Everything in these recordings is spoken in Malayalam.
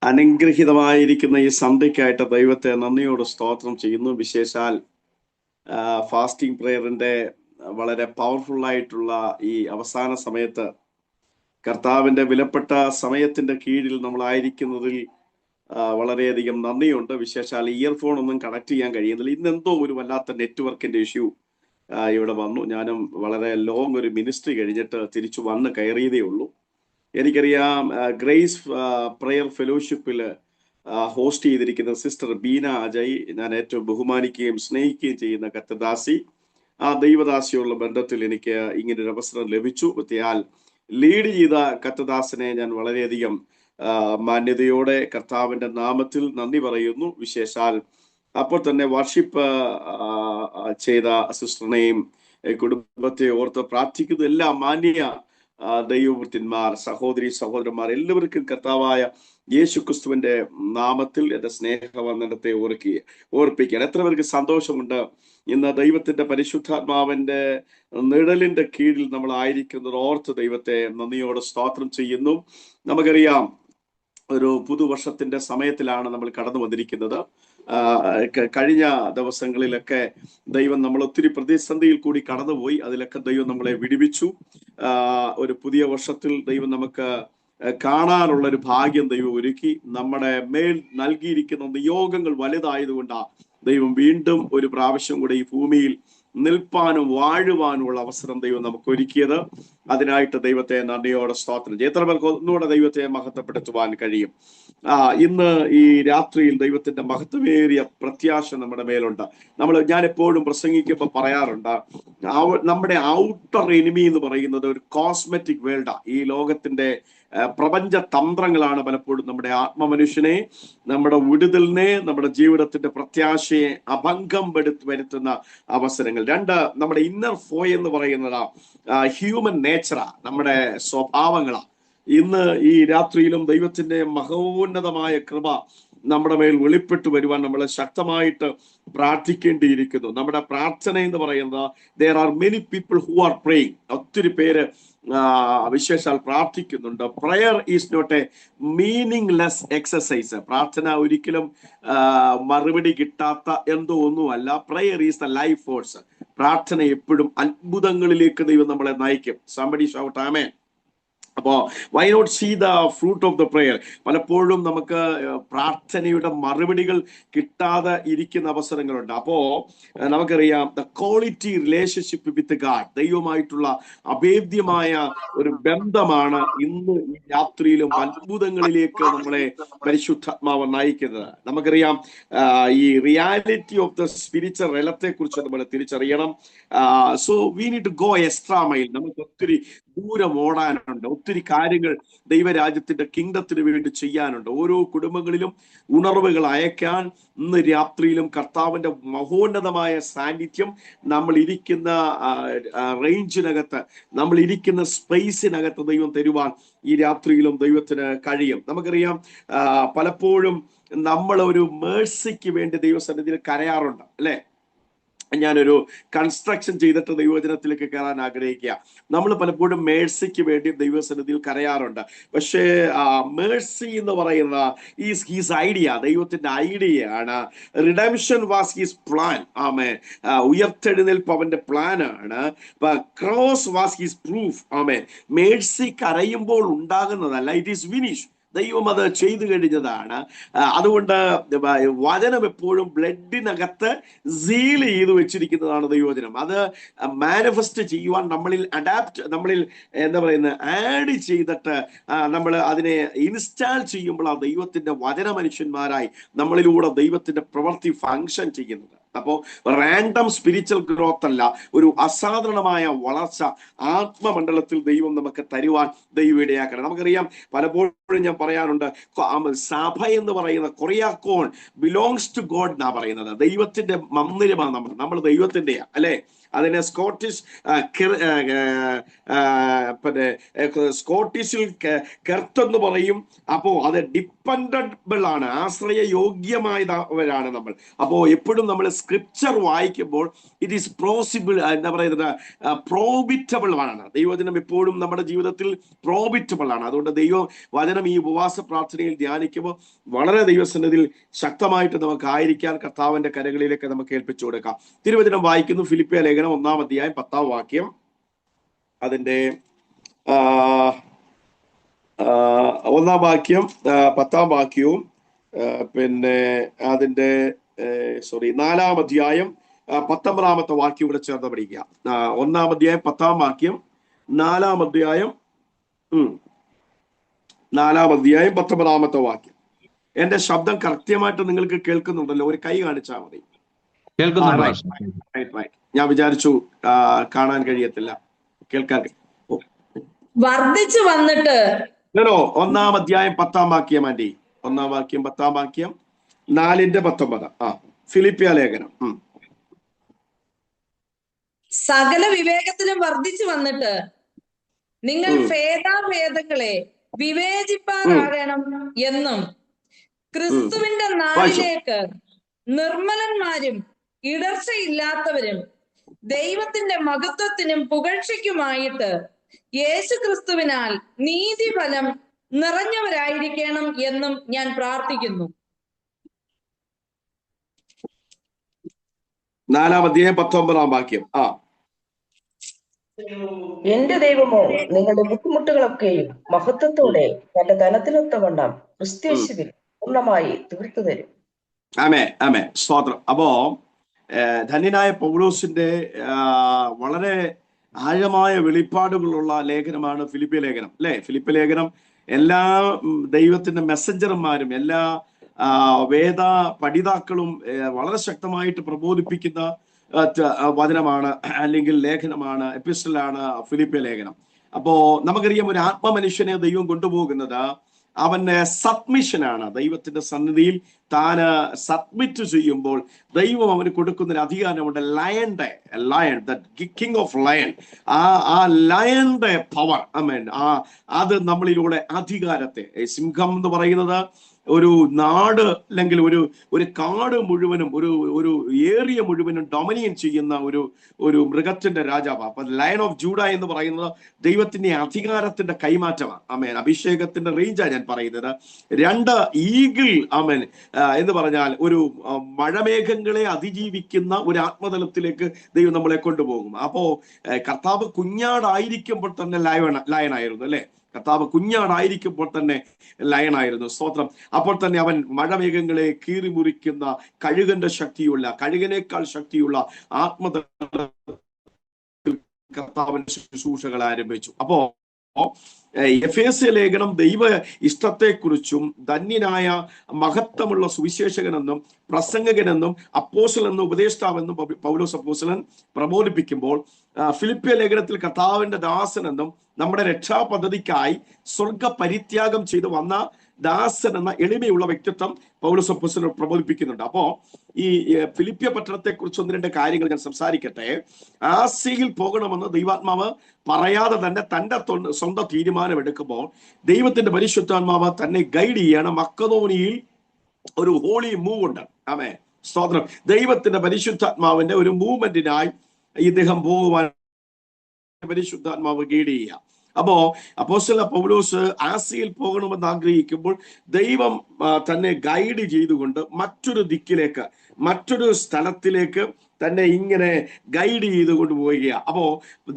അനുഗ്രഹീതമായിരിക്കുന്ന ഈ സന്ധ്യയ്ക്കായിട്ട് ദൈവത്തെ നന്ദിയോട് സ്തോത്രം ചെയ്യുന്നു. വിശേഷാൽ ഫാസ്റ്റിംഗ് പ്രേയറിന്റെ വളരെ പവർഫുൾ ആയിട്ടുള്ള ഈ അവസാന സമയത്ത് കർത്താവിന്റെ വിലപ്പെട്ട സമയത്തിന്റെ കീഴിൽ നമ്മളായിരിക്കുന്നതിൽ വളരെയധികം നന്ദിയുണ്ട്. വിശേഷാൽ ഇയർഫോൺ ഒന്നും കണക്ട് ചെയ്യാൻ കഴിയുന്നില്ല. ഇന്നെന്തോ ഒരു വല്ലാത്ത നെറ്റ്വർക്കിന്റെ ഇഷ്യൂ ഇവിടെ വന്നു. ഞാനും വളരെ ലോങ് ഒരു മിനിസ്ട്രി കഴിഞ്ഞിട്ട് തിരിച്ചു വന്ന് കയറിയതേ ഉള്ളൂ. എനിക്കറിയാം ഗ്രേസ് പ്രയർ ഫെലോഷിപ്പിൽ ഹോസ്റ്റ് ചെയ്തിരിക്കുന്ന സിസ്റ്റർ ബീന അജയ് ഞാൻ ഏറ്റവും ബഹുമാനിക്കുകയും സ്നേഹിക്കുകയും ചെയ്യുന്ന കത്തദാസി. ആ ദൈവദാസിയുള്ള ബന്ധത്തിൽ എനിക്ക് ഇങ്ങനൊരു അവസരം ലഭിച്ചു. പ്രത്യേകാൽ ലീഡ് ചെയ്ത കത്തദാസിനെ ഞാൻ വളരെയധികം മാന്യതയോടെ കർത്താവിന്റെ നാമത്തിൽ നന്ദി പറയുന്നു. വിശേഷാൽ അപ്പോൾ തന്നെ വർഷിപ്പ് ചെയ്ത സിസ്റ്ററിനെയും കുടുംബത്തെ ഓർത്ത് പ്രാർത്ഥിക്കുന്നു. എല്ലാ മാന്യ ദൈവവൃത്യന്മാർ, സഹോദരി സഹോദരന്മാർ എല്ലാവർക്കും കർത്താവായ യേശു ക്രിസ്തുവിന്റെ നാമത്തിൽ എന്റെ സ്നേഹവന്ദനത്തെ ഓർപ്പിക്കാൻ എത്ര പേർക്ക് സന്തോഷമുണ്ട്. ഇന്ന് ദൈവത്തിന്റെ പരിശുദ്ധാത്മാവിന്റെ നിഴലിന്റെ കീഴിൽ നമ്മൾ ആയിരിക്കുന്നത് ഓർത്ത് ദൈവത്തെ നന്ദിയോടെ സ്തോത്രം ചെയ്യുന്നു. നമുക്കറിയാം ഒരു പുതുവർഷത്തിന്റെ സമയത്തിലാണ് നമ്മൾ കടന്നു വന്നിരിക്കുന്നത്. കഴിഞ്ഞ ദിവസങ്ങളിലൊക്കെ ദൈവം നമ്മൾ ഒത്തിരി പ്രതിസന്ധിയിൽ കൂടി കടന്നുപോയി. അതിലൊക്കെ ദൈവം നമ്മളെ വിടുവിച്ചു. ഒരു പുതിയ വർഷത്തിൽ ദൈവം നമുക്ക് കാണാനുള്ള ഒരു ഭാഗ്യം ദൈവം ഒരുക്കി. നമ്മുടെ മേൽ നൽകിയിരിക്കുന്ന നിയോഗങ്ങൾ വലുതായതുകൊണ്ടാണ് ദൈവം വീണ്ടും ഒരു പ്രാവശ്യം കൂടെ ഈ ഭൂമിയിൽ നിൽപ്പാനും വാഴുവാനുമുള്ള അവസരം ദൈവം നമുക്ക് ഒരുക്കിയത്. അതിനായിട്ട് ദൈവത്തെ നന്ദിയോടെ സ്തോത്രം ചെയ്യും. എത്ര പേർക്ക് ഒന്നുകൂടെ ദൈവത്തെ മഹത്വപ്പെടുത്തുവാൻ കഴിയും? ഇന്ന് ഈ രാത്രിയിൽ ദൈവത്തിന്റെ മഹത്വമേറിയ പ്രത്യാശ നമ്മുടെ മേലുണ്ട്. ഞാൻ എപ്പോഴും പ്രസംഗിക്കുമ്പോൾ പറയാറുണ്ട്, നമ്മുടെ ഔട്ടർ എനിമി എന്ന് പറയുന്നത് ഒരു കോസ്മെറ്റിക് വേൾഡാണ്. ഈ ലോകത്തിന്റെ പ്രപഞ്ച തന്ത്രങ്ങളാണ് പലപ്പോഴും നമ്മുടെ ആത്മമനുഷ്യനെ, നമ്മുടെ വിടുതലിനെ, നമ്മുടെ ജീവിതത്തിന്റെ പ്രത്യാശയെ അഭംഗം വരുത്തുന്ന അവസരങ്ങൾ. രണ്ട്, നമ്മുടെ ഇന്നർ ഫോയ് എന്ന് പറയുന്നത് ഹ്യൂമൻ നേച്ചറാ, നമ്മുടെ സ്വഭാവങ്ങളാ. ഇന്ന് ഈ രാത്രിയിലും ദൈവത്തിന്റെ മഹോന്നതമായ കൃപ നമ്മുടെ മേൽ വെളിപ്പെട്ടു വരുവാൻ നമ്മൾ ശക്തമായിട്ട് പ്രാർത്ഥിക്കേണ്ടിയിരിക്കുന്നു. നമ്മുടെ പ്രാർത്ഥന എന്ന് പറയുന്നത് there are many people who are praying. ഒത്തിരി പേര് വിശേഷാൽ പ്രാർത്ഥിക്കുന്നുണ്ട്. Prayer is not a meaningless exercise. പ്രാർത്ഥന ഒരിക്കലും മറുപടി കിട്ടാത്ത എന്തോ ഒന്നുമല്ല. Prayer is the life force. പ്രാർത്ഥന എപ്പോഴും അത്ഭുതങ്ങളിലേക്ക് ദൈവം നമ്മളെ നയിക്കും. somebody shout amen. അപ്പോ why not see the fruit of the prayer? പലപ്പോഴും നമുക്ക് പ്രാർത്ഥനയുടെ മറുപടികൾ കിട്ടാതെ ഇരിക്കുന്ന അവസരങ്ങളുണ്ട്. അപ്പോ നമുക്കറിയാം the quality relationship with God, ദൈവമായിട്ടുള്ള അഭേദ്യമായ ഒരു ബന്ധമാണ് ഇന്ന് ഈ രാത്രിയിലും അത്ഭുതങ്ങളിലേക്ക് നമ്മളെ പരിശുദ്ധാത്മാവ് നയിക്കുന്നത്. നമുക്കറിയാം ഈ റിയാലിറ്റി ഓഫ് ദ സ്പിരിച്വൽ റെലത്തെ കുറിച്ച് നമ്മൾ തിരിച്ചറിയണം. So we need to go extra mile. നമുക്ക് ഒത്തിരി ദൂരം ഓടാനുണ്ട്. ഒത്തിരി കാര്യങ്ങൾ ദൈവരാജ്യത്തിന്റെ കിങ്ഡത്തിന് വേണ്ടി ചെയ്യാനുണ്ട്. ഓരോ കുടുംബങ്ങളിലും ഉണർവുകൾ അയക്കാൻ ഇന്ന് രാത്രിയിലും കർത്താവിന്റെ മഹോന്നതമായ സാന്നിധ്യം നമ്മൾ ഇരിക്കുന്ന റേഞ്ചിനകത്ത്, നമ്മൾ ഇരിക്കുന്ന സ്പേസിനകത്ത് ദൈവം തരുവാൻ ഈ രാത്രിയിലും ദൈവത്തിന് കഴിയും. നമുക്കറിയാം പലപ്പോഴും നമ്മൾ ഒരു മേഴ്സിക്ക് വേണ്ടി ദൈവസന്നിധിയിൽ കരയാറുണ്ട്, അല്ലെ? ഞാനൊരു കൺസ്ട്രക്ഷൻ ചെയ്തിട്ട് ദൈവവചനത്തിലേക്ക് കയറാൻ ആഗ്രഹിക്കുക. നമ്മൾ പലപ്പോഴും മേഴ്സിക്ക് വേണ്ടി ദൈവസന്നിധിയിൽ കരയാറുണ്ട്. പക്ഷേ മേഴ്സി എന്ന് പറയുന്ന ഹീസ് ഐഡിയ, ദൈവത്തിന്റെ ഐഡിയയാണ്. Redemption was his plan. ആമേൻ. ഉയർത്തെഴുന്നേൽപ്പ് അവന്റെ പ്ലാൻ ആണ്. Cross was his proof. ആമേൻ. മേഴ്സി കരയുമ്പോൾ ഉണ്ടാകുന്നതല്ല, ഇറ്റ് ഈസ് ഫിനിഷ്. ദൈവം അത് ചെയ്തു കഴിഞ്ഞതാണ്. അതുകൊണ്ട് വചനം എപ്പോഴും ബ്ലഡിനകത്ത് സീൽ ചെയ്ത് വെച്ചിരിക്കുന്നതാണ് ദൈവവചനം. അത് മാനിഫെസ്റ്റ് ചെയ്യുവാൻ നമ്മളിൽ എന്താ പറയുന്നത്, ആഡ് ചെയ്തിട്ട് നമ്മൾ അതിനെ ഇൻസ്റ്റാൾ ചെയ്യുമ്പോൾ ആ ദൈവത്തിന്റെ വചന മനുഷ്യന്മാരായി നമ്മളിലൂടെ ദൈവത്തിന്റെ പ്രവൃത്തി ഫങ്ഷൻ ചെയ്യുന്നത്. അപ്പോ റാൻഡം സ്പിരിച്വൽ ഗ്രോത്ത് അല്ല, ഒരു അസാധാരണമായ വളർച്ച ആത്മമണ്ഡലത്തിൽ ദൈവം നമുക്ക് തരുവാൻ ദൈവം ഇടയാക്കണം. നമുക്കറിയാം പലപ്പോഴും ഞാൻ പറയാറുണ്ട്, സഭ എന്ന് പറയുന്ന കൊറിയാക്കോൺ ബിലോങ്സ് ടു ഗോഡ് എന്നാ പറയുന്നത്. ദൈവത്തിന്റെ മന്ദിരമാണ് നമ്മൾ ദൈവത്തിന്റെയാ, അല്ലെ? അതിനെ സ്കോട്ടിഷിൽ കെർത്ത് എന്ന് പറയും. അപ്പോ അത് ഡിപ്പെൻഡബിൾ ആണ്, ആശ്രയ യോഗ്യമായവരാണ് നമ്മൾ. അപ്പോ എപ്പോഴും നമ്മൾ സ്ക്രിപ്ചർ വായിക്കുമ്പോൾ ഇറ്റ് ഈസ് പോസിബിൾ, എന്താ പറയുന്നത്, പ്രോബിറ്റബിൾ ആണ്. ദൈവവചനം എപ്പോഴും നമ്മുടെ ജീവിതത്തിൽ പ്രോബിറ്റബിൾ ആണ്. അതുകൊണ്ട് ദൈവവചനം ഈ ഉപവാസ പ്രാർത്ഥനയിൽ ധ്യാനിക്കുമ്പോൾ വളരെ ദൈവസന്നിധിയിൽ ശക്തമായിട്ട് നമുക്ക് ആയിരിക്കാൻ കർത്താവിന്റെ കരങ്ങളിലേക്ക് നമുക്ക് ഏൽപ്പിച്ചു കൊടുക്കാം. തിരുവചനം വായിക്കുന്നു. ഫിലിപ്പിയ ലേഖനം 1-ാം അധ്യായം 10-ാം വാക്യം, അതിന്റെ 1-ാം വാക്യം 10-ാം വാക്യവും പിന്നെ അതിന്റെ 4-ാം അധ്യായം 19-ാമത്തെ വാക്യം കൂടെ ചേർന്ന് പഠിക്കുക. 1-ാം അധ്യായം 10-ാം വാക്യം, 4-ാം അധ്യായം 19-ാമത്തെ വാക്യം. എന്റെ ശബ്ദം കൃത്യമായിട്ട് നിങ്ങൾക്ക് കേൾക്കുന്നുണ്ടല്ലോ? ഒരു കൈ കാണിച്ചാൽ മതി. ഞാൻ വിചാരിച്ചു കാണാൻ കഴിയത്തില്ല, കേൾക്കാൻ. വർദ്ധിച്ചു വന്നിട്ട് 1-ാം അധ്യായം 10-ാം വാക്യം ആന്റി, 1-ാം വാക്യം 10-ാം വാക്യം, 4:19. ഫിലിപ്പിയ ലേഖനം. സകല വിവേകത്തിലും വർദ്ധിച്ചു വന്നിട്ട് നിങ്ങൾ ഭേദാഭേദങ്ങളെ വിവേചിപ്പാറാകണം എന്നും ക്രിസ്തുവിന്റെ നാളിലേക്ക് നിർമ്മലന്മാരും ഇടർച്ചയില്ലാത്തവരും ദൈവത്തിന്റെ മഹത്വത്തിനും പുകഴ്ചയ്ക്കുമായിട്ട് യേശു ക്രിസ്തുവിനാൽ നീതിഫലം നിറഞ്ഞവരായിരിക്കണം എന്നും ഞാൻ പ്രാർത്ഥിക്കുന്നു. 4-ാം അധ്യായം 19-ാം വാക്യം. എന്റെ ദൈവമോ നിങ്ങളുടെ ബുദ്ധിമുട്ടുകളൊക്കെയും മഹത്വത്തോടെ തന്റെ ധനത്തിനൊത്തവണ്ണം ക്രിസ്തുയേശുവിൽ പൂർണ്ണമായി തീർത്തു തരും. ആമേൻ, ആമേൻ, സ്തോത്രം. അപ്പോ ധന്യനായ പൗലോസിന്റെ വളരെ ആഴമായ വെളിപ്പാടുകളുള്ള ലേഖനമാണ് ഫിലിപ്പിയ ലേഖനം, അല്ലെ? ഫിലിപ്പിയ ലേഖനം എല്ലാ ദൈവത്തിന്റെ മെസ്സഞ്ചർമാരും എല്ലാ വേദ പഠിതാക്കളും വളരെ ശക്തമായിട്ട് പ്രബോധിപ്പിക്കുന്ന വചനമാണ്, അല്ലെങ്കിൽ ലേഖനമാണ്, എപ്പിസ്റ്റലാണ് ഫിലിപ്പിയ ലേഖനം. അപ്പോ നമുക്കറിയാം, ഒരു ആത്മമനുഷ്യനെ ദൈവം കൊണ്ടുപോകുന്നത് അവന്റെ സബ്മിഷനാണ്. ദൈവത്തിന്റെ സന്നിധിയിൽ താന് സബ്മിറ്റ് ചെയ്യുമ്പോൾ ദൈവം അവന് കൊടുക്കുന്ന ഒരു അധികാരമുണ്ട്. Lion, the king of lion. ആ ലയന്റെ പവർ, അത് നമ്മളിലൂടെ അധികാരത്തെ, സിംഹം എന്ന് പറയുന്നത് ഒരു നാട് അല്ലെങ്കിൽ ഒരു കാട് മുഴുവനും ഒരു ഏരിയ മുഴുവനും ഡൊമിനിയൻ ചെയ്യുന്ന ഒരു മൃഗത്തിന്റെ രാജാവ്. അപ്പൊ ലയൺ ഓഫ് ജൂഡ എന്ന് പറയുന്നത് ദൈവത്തിന്റെ അധികാരത്തിന്റെ കൈമാറ്റമാണ്. ആമേൻ. അഭിഷേകത്തിന്റെ റേഞ്ചാണ് ഞാൻ പറയുന്നത്. 2 ഈഗിൾ, ആമേൻ, എന്ന് പറഞ്ഞാൽ ഒരു മഴമേഘങ്ങളെ അതിജീവിക്കുന്ന ഒരു ആത്മതലത്തിലേക്ക് ദൈവം നമ്മളെ കൊണ്ടുപോകും. അപ്പോ കർത്താവ് കുഞ്ഞാടായിരിക്കുമ്പോൾ തന്നെ ലയനായിരുന്നു, അല്ലെ? കർത്താവ് കുഞ്ഞാടായിരിക്കുമ്പോൾ തന്നെ ലയനായിരുന്നു. സ്തോത്രം. അപ്പോൾ തന്നെ അവൻ മഴമേഘങ്ങളെ കീറിമുറിക്കുന്ന കഴുകന്റെ ശക്തിയുള്ള, കഴുകനേക്കാൾ ശക്തിയുള്ള ആത്മതലത്തിൽ കർത്താവിന്റെ ശുശ്രൂഷകൾ ആരംഭിച്ചു. അപ്പോ എഫേസ്യ ലേഖനം ദൈവ ഇഷ്ടത്തെക്കുറിച്ചും ധന്യനായ മഹത്വമുള്ള സുവിശേഷകനെന്നും പ്രസംഗകനെന്നും അപ്പോസ്തലനെന്നും ഉപദേഷ്ടാവെന്നും പൗലോസ് അപ്പോസ്തലൻ പ്രബോധിപ്പിക്കുമ്പോൾ, ഫിലിപ്പിയ ലേഖനത്തിൽ കർത്താവിന്റെ ദാസനെന്നും നമ്മുടെ രക്ഷാപദ്ധതിക്കായി സ്വർഗ പരിത്യാഗം ചെയ്ത് വന്ന ദാസൻ എന്ന എളിമയുള്ള വ്യക്തിത്വം പൗലോസ് അപ്പോസ്തലൻ പ്രബോധിപ്പിക്കുന്നുണ്ട്. അപ്പോ ഈ ഫിലിപ്പിയ പട്ടണത്തെ കുറിച്ച് 1-2 കാര്യങ്ങൾ ഞാൻ സംസാരിക്കട്ടെ. ആസ്യയിൽ പോകണമെന്ന് ദൈവാത്മാവ് പറയാതെ തന്നെ തന്റെ സ്വന്തം തീരുമാനമെടുക്കുമ്പോൾ ദൈവത്തിന്റെ പരിശുദ്ധാത്മാവ് തന്നെ ഗൈഡ് ചെയ്യണം. മക്കദോനിയയിൽ ഒരു ഹോളി മൂവ് ഉണ്ട്. ആമേൻ, സ്തോത്രം. ദൈവത്തിന്റെ പരിശുദ്ധാത്മാവിന്റെ ഒരു മൂവ്മെന്റിനായി ഇദ്ദേഹം പോകുവാൻ പരിശുദ്ധാത്മാവ് ഗൈഡ് ചെയ്യുക. അപ്പോ അപ്പോസ്തലൻ പൗലോസ് ആസ്യയിൽ പോകണമെന്ന് ആഗ്രഹിക്കുമ്പോൾ ദൈവം തന്നെ ഗൈഡ് ചെയ്തുകൊണ്ട് മറ്റൊരു ദിക്കിലേക്ക്, മറ്റൊരു സ്ഥലത്തിലേക്ക് തന്നെ ഇങ്ങനെ ഗൈഡ് ചെയ്തുകൊണ്ട് പോവുകയാണ്. അപ്പോ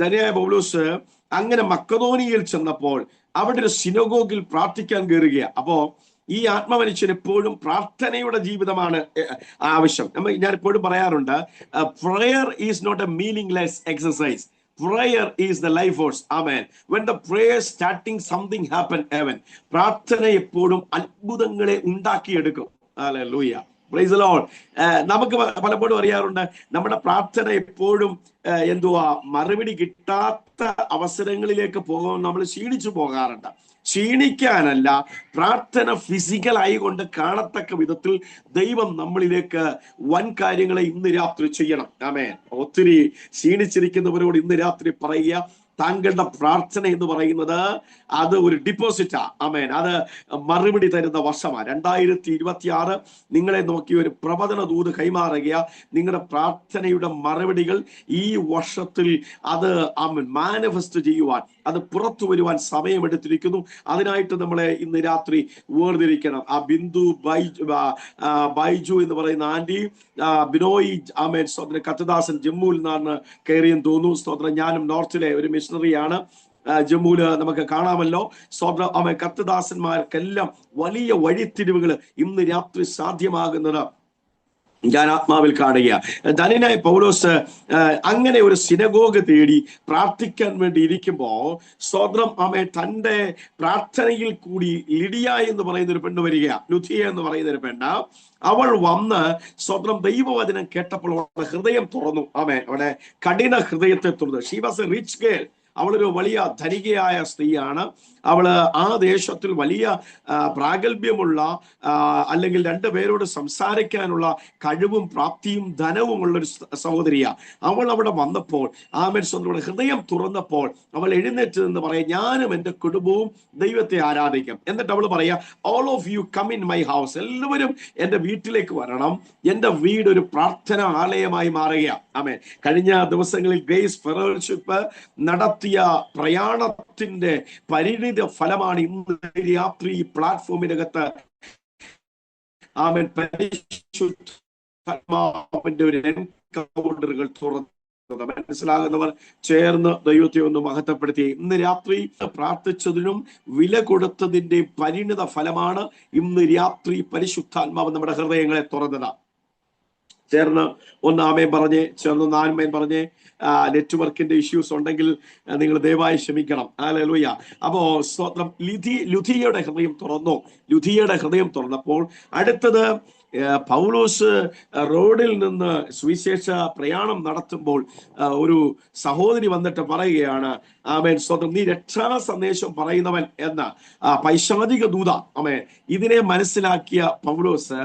ധന്യനായ പൗലോസ് അങ്ങനെ മക്കദോനിയയിൽ ചെന്നപ്പോൾ അവിടെ ഒരു സിനഗോഗിൽ പ്രാർത്ഥിക്കാൻ കയറുകയാണ്. അപ്പോ ഈ ആത്മമനുഷ്യൻ എപ്പോഴും പ്രാർത്ഥനയുടെ ജീവിതമാണ് ആവശ്യം. ഞാൻ എപ്പോഴും പറയാറുണ്ട്, prayer is not a meaningless exercise. Prayer is the life force. Amen. When the prayer starting, something happen. Amen. പ്രാർത്ഥന എപ്പോഴും അത്ഭുതങ്ങളെ ഉണ്ടാക്കിയെടുക്കും. ഹല്ലേലൂയ. Price the Lord. നമുക്ക് പലപ്പോഴും അറിയാറുണ്ട്, നമ്മുടെ പ്രാർത്ഥന എപ്പോഴും മറുപടി കിട്ടാത്ത അവസരങ്ങളിലേക്ക് പോകുമ്പോൾ നമ്മൾ ക്ഷീണിച്ചു പോകാറുണ്ട്. ക്ഷീണിക്കാനല്ല, പ്രാർത്ഥന ഫിസിക്കലായി കൊണ്ട് കാണത്തക്ക വിധത്തിൽ ദൈവം നമ്മളിലേക്ക് വൻ കാര്യങ്ങളെ ഇന്ന് രാത്രി ചെയ്യണം. ആമേൻ. ഒത്തിരി ക്ഷീണിച്ചിരിക്കുന്നവരോട് ഇന്ന് രാത്രി പറയുക, താങ്കളുടെ പ്രാർത്ഥന എന്ന് പറയുന്നത് അത് ഒരു ഡിപ്പോസിറ്റാ. ആമേൻ. അത് മറുപടി തരുന്ന വർഷമാണ് 2026. നിങ്ങളെ നോക്കി ഒരു പ്രവചന ദൂത് കൈമാറുക. നിങ്ങളുടെ പ്രാർത്ഥനയുടെ മറുപടികൾ ഈ വർഷത്തിൽ അത് മാനിഫെസ്റ്റ് ചെയ്യുവാൻ, അത് പുറത്തു വരുവാൻ സമയമെടുത്തിരിക്കുന്നു. അതിനായിട്ട് നമ്മളെ ഇന്ന് രാത്രി വേർതിരിക്കണം. ആ ബിന്ദു ബൈജു എന്ന് പറയുന്ന ആന്റി, ബിനോയ് ആമേൻ സ്തോത്രം കത്തദാസൻ ജമ്മുവിൽ നിന്നാണ് കയറിയെന്ന് തോന്നുന്നു. സ്തോത്രം ഞാനും നോർത്തിലെ ഒരു മിഷണറിയാണ്. ജമ്മുവില് നമുക്ക് കാണാമല്ലോ. സ്തോത്രം ആമേൻ കത്തദാസന്മാർക്കെല്ലാം വലിയ വഴിത്തിരിവുകൾ ഇന്ന് രാത്രി സാധ്യമാകുന്നത് ഞാൻ ആത്മാവിൽ കാണുക. ധനനായ പൗലോസ് അങ്ങനെ ഒരു സിനഗോഗ് തേടി പ്രാർത്ഥിക്കാൻ വേണ്ടി ഇരിക്കുമ്പോ സ്തോത്രം ആമേൻ തന്റെ പ്രാർത്ഥനയിൽ കൂടി ലിഡിയ എന്ന് പറയുന്ന ഒരു പെണ്ണ് വരിക, ലുഥിയ എന്ന് പറയുന്ന ഒരു പെണ്ണ്. അവൾ വന്ന് സ്തോത്രം ദൈവവചനം കേട്ടപ്പോൾ അവളുടെ ഹൃദയം തുറന്നു. ആമേൻ. അവിടെ കഠിന ഹൃദയത്തെ തുറന്നു. She was A rich girl. അവളൊരു വലിയ ധനികയായ സ്ത്രീയാണ്. അവള് ആ ദേശത്തിൽ വലിയ പ്രാഗൽഭ്യമുള്ള അല്ലെങ്കിൽ രണ്ടുപേരോട് സംസാരിക്കാനുള്ള കഴിവും പ്രാപ്തിയും ധനവും ഉള്ളൊരു സഹോദരിയാ. അവൾ അവിടെ വന്നപ്പോൾ ആമേൻ സ്വന്തം ഹൃദയം തുറന്നപ്പോൾ അവൾ എഴുന്നേറ്റ് നിന്ന് പറയാം, ഞാനും എൻ്റെ കുടുംബവും ദൈവത്തെ ആരാധിക്കും. എന്നിട്ട് അവൾ പറയാ, all of you come in my house. എല്ലാവരും എൻ്റെ വീട്ടിലേക്ക് വരണം. എൻ്റെ വീട് ഒരു പ്രാർത്ഥന ആലയമായി മാറുക. ആമേൻ. കഴിഞ്ഞ ദിവസങ്ങളിൽ ഗ്രേസ് ഫെലോഷിപ്പ് നടത്തിയ പ്രയാണത്തിന്റെ പരിണിത ഫലമാണ് ഇന്ന് രാത്രി ഈ പ്ലാറ്റ്ഫോമിനകത്ത് ആമേൻ പരിശുദ്ധാത്മാവിന്റെ ഒരു എൻകൗണ്ടറുകൾ തുറന്നത്. മനസ്സിലാകുന്നവർ ചേർന്ന് ദൈവത്തെ ഒന്ന് മഹത്വപ്പെടുത്തി. ഇന്ന് രാത്രി പ്രാർത്ഥിച്ചതിനും വില കൊടുത്തതിന്റെ പരിണിത ഫലമാണ് ഇന്ന് രാത്രി പരിശുദ്ധാത്മാവ് നമ്മുടെ ഹൃദയങ്ങളെ തുറന്നത്. ചേർന്ന് ഒന്ന് ആമേൻ പറഞ്ഞേ, ചേർന്ന് ഒന്ന് ആമേൻ പറഞ്ഞേ. നെറ്റ്വർക്കിന്റെ ഇഷ്യൂസ് ഉണ്ടെങ്കിൽ നിങ്ങൾ ദയവായി ക്ഷമിക്കണം. ഹല്ലേലൂയ. അപ്പോ സ്തോത്രം ലുഥിയയുടെ ഹൃദയം തുറന്നു. ലുഥിയയുടെ ഹൃദയം തുറന്നപ്പോൾ അടുത്തത് പൗലോസ് റോഡിൽ നിന്ന് സുവിശേഷ പ്രയാണം നടത്തുമ്പോൾ ഒരു സഹോദരി വന്നിട്ട് പറയുകയാണ്, ആമേൻ സ്തോത്രം, നീ രക്ഷാ സന്ദേശം പറയുന്നവൻ എന്ന പൈശാചിക ദൂത. ആമേൻ. ഇതിനെ മനസ്സിലാക്കിയ പൗലോസ്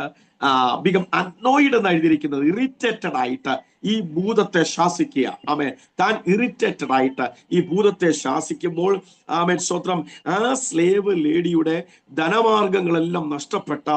ബികം അനോയിഡ് എന്ന് എഴുതിയിരിക്കുന്നത് ഇറിറ്റേറ്റഡ് ആയിട്ട് ഈ ഭൂതത്തെ ശാസിക്കുക. ആമേൻ. താൻ ഇറിറ്റേറ്റഡ് ആയിട്ട് ഈ ഭൂതത്തെ ശാസിക്കുമ്പോൾ ആമേൻ സ്തോത്രം ആ സ്ലേവ് ലേഡിയുടെ ധനമാർഗങ്ങളെല്ലാം നഷ്ടപ്പെട്ട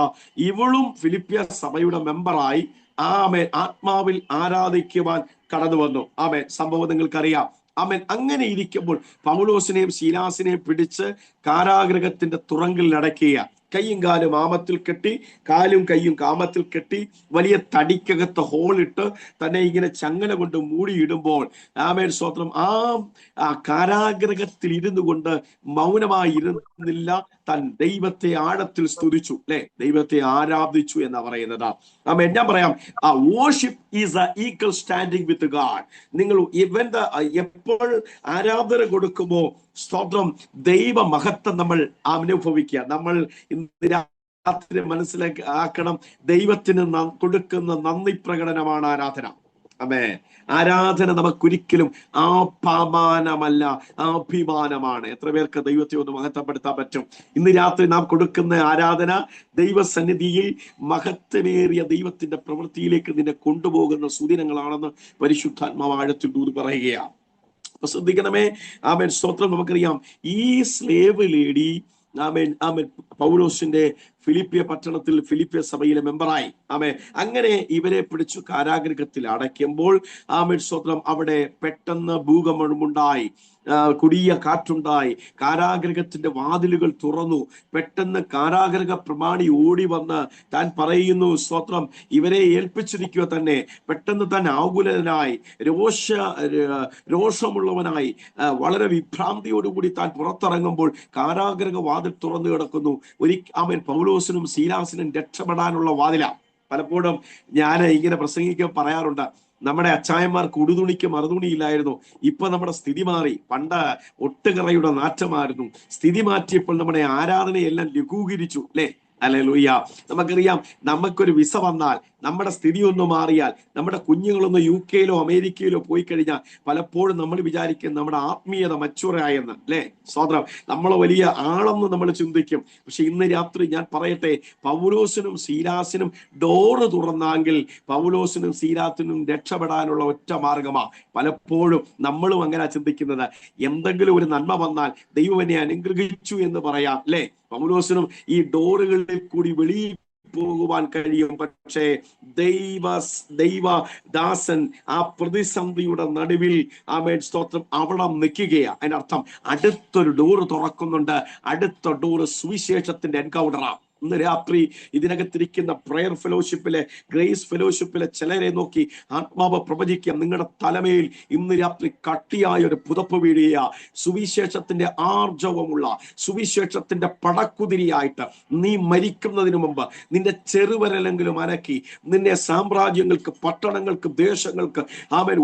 ഇവളും ഫിലിപ്പിയ സഭയുടെ മെമ്പറായി ആമേൻ ആത്മാവിൽ ആരാധിക്കുവാൻ കടന്നു വന്നു. ആമേൻ. സംഭവം നിങ്ങൾക്കറിയാം. ആമേൻ. അങ്ങനെ ഇരിക്കുമ്പോൾ പൗലോസിനെയും ശീലാസിനെയും പിടിച്ച് കാരാഗൃഹത്തിന്റെ തുറങ്കിൽ അടയ്ക്കുക. കൈയും കാലും ആമത്തിൽ കെട്ടി, കാലും കൈയും കാമത്തിൽ കെട്ടി, വലിയ തടിക്കകത്ത് ഹോളിട്ട് തന്നെ ഇങ്ങനെ ചങ്ങല കൊണ്ട് മൂടിയിടുമ്പോൾ ആമേൻ സ്തോത്രം ആ കാരാഗ്രഹത്തിൽ ഇരുന്നു കൊണ്ട് മൗനമായി ഇരുന്നില്ല, താൻ ദൈവത്തെ ആഴത്തിൽ സ്തുതിച്ചു. അല്ലെ, ദൈവത്തെ ആരാധിച്ചു എന്നാ പറയുന്നത്. ആമേൻ. ഞാൻ പറയാം, worship is A equal standing with God. നിങ്ങൾ എപ്പോൾ ആരാധന കൊടുക്കുമോ സ്തോത്രം ദൈവ മഹത്വം നമ്മൾ അനുഭവിക്കുക. നമ്മൾ ഇന്ന് രാത്രി മനസ്സിലാക്കണം, ദൈവത്തിന് കൊടുക്കുന്ന നന്ദി പ്രകടനമാണ് ആരാധന. അമേ. ആരാധന നമുക്കൊരിക്കലും ആപമാനമല്ല, അഭിമാനമാണ്. എത്ര പേർക്ക് ദൈവത്തെ ഒന്ന് മഹത്വപ്പെടുത്താൻ പറ്റും? ഇന്ന് രാത്രി നാം കൊടുക്കുന്ന ആരാധന ദൈവസന്നിധിയിൽ മഹത്വമേറിയ ദൈവത്തിന്റെ പ്രവൃത്തിയിലേക്ക് നിന്നെ കൊണ്ടുപോകുന്ന സുദിനങ്ങളാണെന്ന് പരിശുദ്ധാത്മാവ് ആഴത്തിൽ ദൂത് പറയുകയാണ്. അപ്പൊ ശ്രദ്ധിക്കണമേ. ആമേൻ സ്തോത്രം. നമുക്കറിയാം ഈ സ്ലേവ് ലേഡി ആമേൻ ആമേൻ പൗലോസിന്റെ ഫിലിപ്പിയ പട്ടണത്തിൽ ഫിലിപ്പിയ സഭയിലെ മെമ്പറായി. ആമേൻ. അങ്ങനെ ഇവരെ പിടിച്ചു കാരാഗൃഹത്തിൽ അടയ്ക്കുമ്പോൾ ആമേൻ സ്തോത്രം അവിടെ പെട്ടെന്ന് ഭൂകമ്പമുണ്ടായി, കൊടിയ കാറ്റുണ്ടായി, കാരാഗൃഹത്തിന്റെ വാതിലുകൾ തുറന്നു. പെട്ടെന്ന് കാരാഗൃഹ പ്രമാണി ഓടി വന്ന് താൻ പറയുന്നു സ്തോത്രം ഇവരെ ഏൽപ്പിച്ചിരിക്കുക തന്നെ. പെട്ടെന്ന് താൻ ആകുലനായി രോഷമുള്ളവനായി വളരെ വിഭ്രാന്തിയോടുകൂടി താൻ പുറത്തിറങ്ങുമ്പോൾ കാരാഗൃഹ വാതിൽ തുറന്നു കിടക്കുന്നു. ആമേൻ പൗലോസിനും ശീലാസിനും രക്ഷപ്പെടാനുള്ള വാതില. പലപ്പോഴും ഞാൻ ഇങ്ങനെ പ്രസംഗിക്കാൻ പറയാറുണ്ട്, നമ്മുടെ അച്ചായന്മാർക്ക് ഉടുതുണിക്ക് മറുതുണിയില്ലായിരുന്നു. ഇപ്പൊ നമ്മുടെ സ്ഥിതി മാറി. പണ്ട് ഒട്ടുകറയുടെ നാറ്റമായിരുന്നു. സ്ഥിതി മാറ്റിയപ്പോൾ നമ്മുടെ ആരാധനയെല്ലാം ലഘൂകരിച്ചു. അല്ലെ, ഹല്ലേലൂയ. നമുക്കറിയാം, നമുക്കൊരു വിസ വന്നാൽ, നമ്മുടെ സ്ഥിതി ഒന്ന് മാറിയാൽ, നമ്മുടെ കുഞ്ഞുങ്ങളൊന്ന് UK-ലോ അമേരിക്കയിലോ പോയി കഴിഞ്ഞാൽ പലപ്പോഴും നമ്മൾ വിചാരിക്കും നമ്മുടെ ആത്മീയത മച്ചുറായെന്ന്, അല്ലെ? സ്വതന്ത്രം, നമ്മൾ വലിയ ആളെന്ന് നമ്മൾ ചിന്തിക്കും. പക്ഷെ ഇന്ന് രാത്രി ഞാൻ പറയട്ടെ, പൗലോസിനും സീലാസിനും ഡോറ് തുറന്നെങ്കിൽ പൗലോസിനും സീലാസിനും രക്ഷപ്പെടാനുള്ള ഒറ്റ മാർഗമാണ്. പലപ്പോഴും നമ്മളും അങ്ങനെ ചിന്തിക്കുന്നത്. എന്തെങ്കിലും ഒരു നന്മ വന്നാൽ ദൈവം എന്നെ അനുഗ്രഹിച്ചു എന്ന് പറയാം, അല്ലെ? പൗലോസിനും ഈ ഡോറുകളിൽ കൂടി വെളിയിൽ പോകുവാൻ കഴിയും. പക്ഷേ ദൈവദാസൻ ആ പ്രതിസന്ധിയുടെ നടുവിൽ സ്തോത്രം അവിടെ നിൽക്കുകയാണ്. അതിനർത്ഥം അടുത്തൊരു ഡോറ് തുറക്കുന്നുണ്ട്. അടുത്ത ഡോറ് സുവിശേഷത്തിന്റെ എൻകൗണ്ടറാണ്. ഇന്ന് രാത്രി ഇതിനകത്തിരിക്കുന്ന പ്രയർ ഫെലോഷിപ്പിലെ, ഗ്രേസ് ഫെലോഷിപ്പിലെ ചിലരെ നോക്കി ആത്മാവ് പ്രവചിക്കുക. നിങ്ങളുടെ തലമേൽ ഇന്ന് രാത്രി കട്ടിയായ ഒരു പുതപ്പ് വീഴുക. സുവിശേഷത്തിന്റെ ആർജവമുള്ള, സുവിശേഷത്തിന്റെ പടക്കുതിരിയായിട്ട് നീ മരിക്കുന്നതിന് മുമ്പ് നിന്റെ ചെറുവരലെങ്കിലും അനക്കി നിന്നെ സാമ്രാജ്യങ്ങൾക്ക്, പട്ടണങ്ങൾക്ക്, ദേശങ്ങൾക്ക്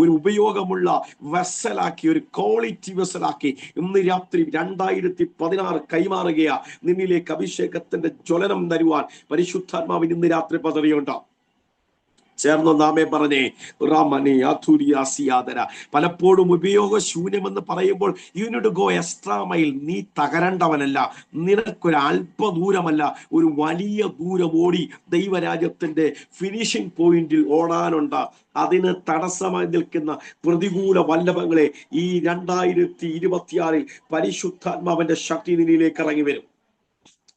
ഒരു ഉപയോഗമുള്ള വെസലാക്കി, ഒരു ക്വാളിറ്റി വെസലാക്കി ഇന്ന് രാത്രി 2016 കൈമാറുകയാ. നിന്നിലേക്ക് അഭിഷേകത്തിന്റെ ജ്വലനം തരുവാൻ പരിശുദ്ധാത്മാവിന് ഇന്ന് രാത്രി പദവിയുണ്ടാവും. ചേർന്ന് നാമേ പറഞ്ഞേ റാമനെ ആധുരിയാസിയാദര. പലപ്പോഴും ഉപയോഗശൂന്യമെന്ന് പറയുമ്പോൾ യൂണിറ്റ് ഗോ എക്സ്ട്രാ മൈൽ. നീ തകരേണ്ടവനല്ല, നിനക്കൊരു അല്പദൂരമല്ല, ഒരു വലിയ ദൂരം ഓടി ദൈവരാജ്യത്തിന്റെ ഫിനിഷിംഗ് പോയിന്റിൽ ഓടാനുണ്ട്. അതിന് തടസ്സമായി നിൽക്കുന്ന പ്രതികൂല വല്ലഭങ്ങളെ ഈ 2026 പരിശുദ്ധാത്മാവിന്റെ ശക്തി നിന്നിലേക്ക് ഇറങ്ങി വരും.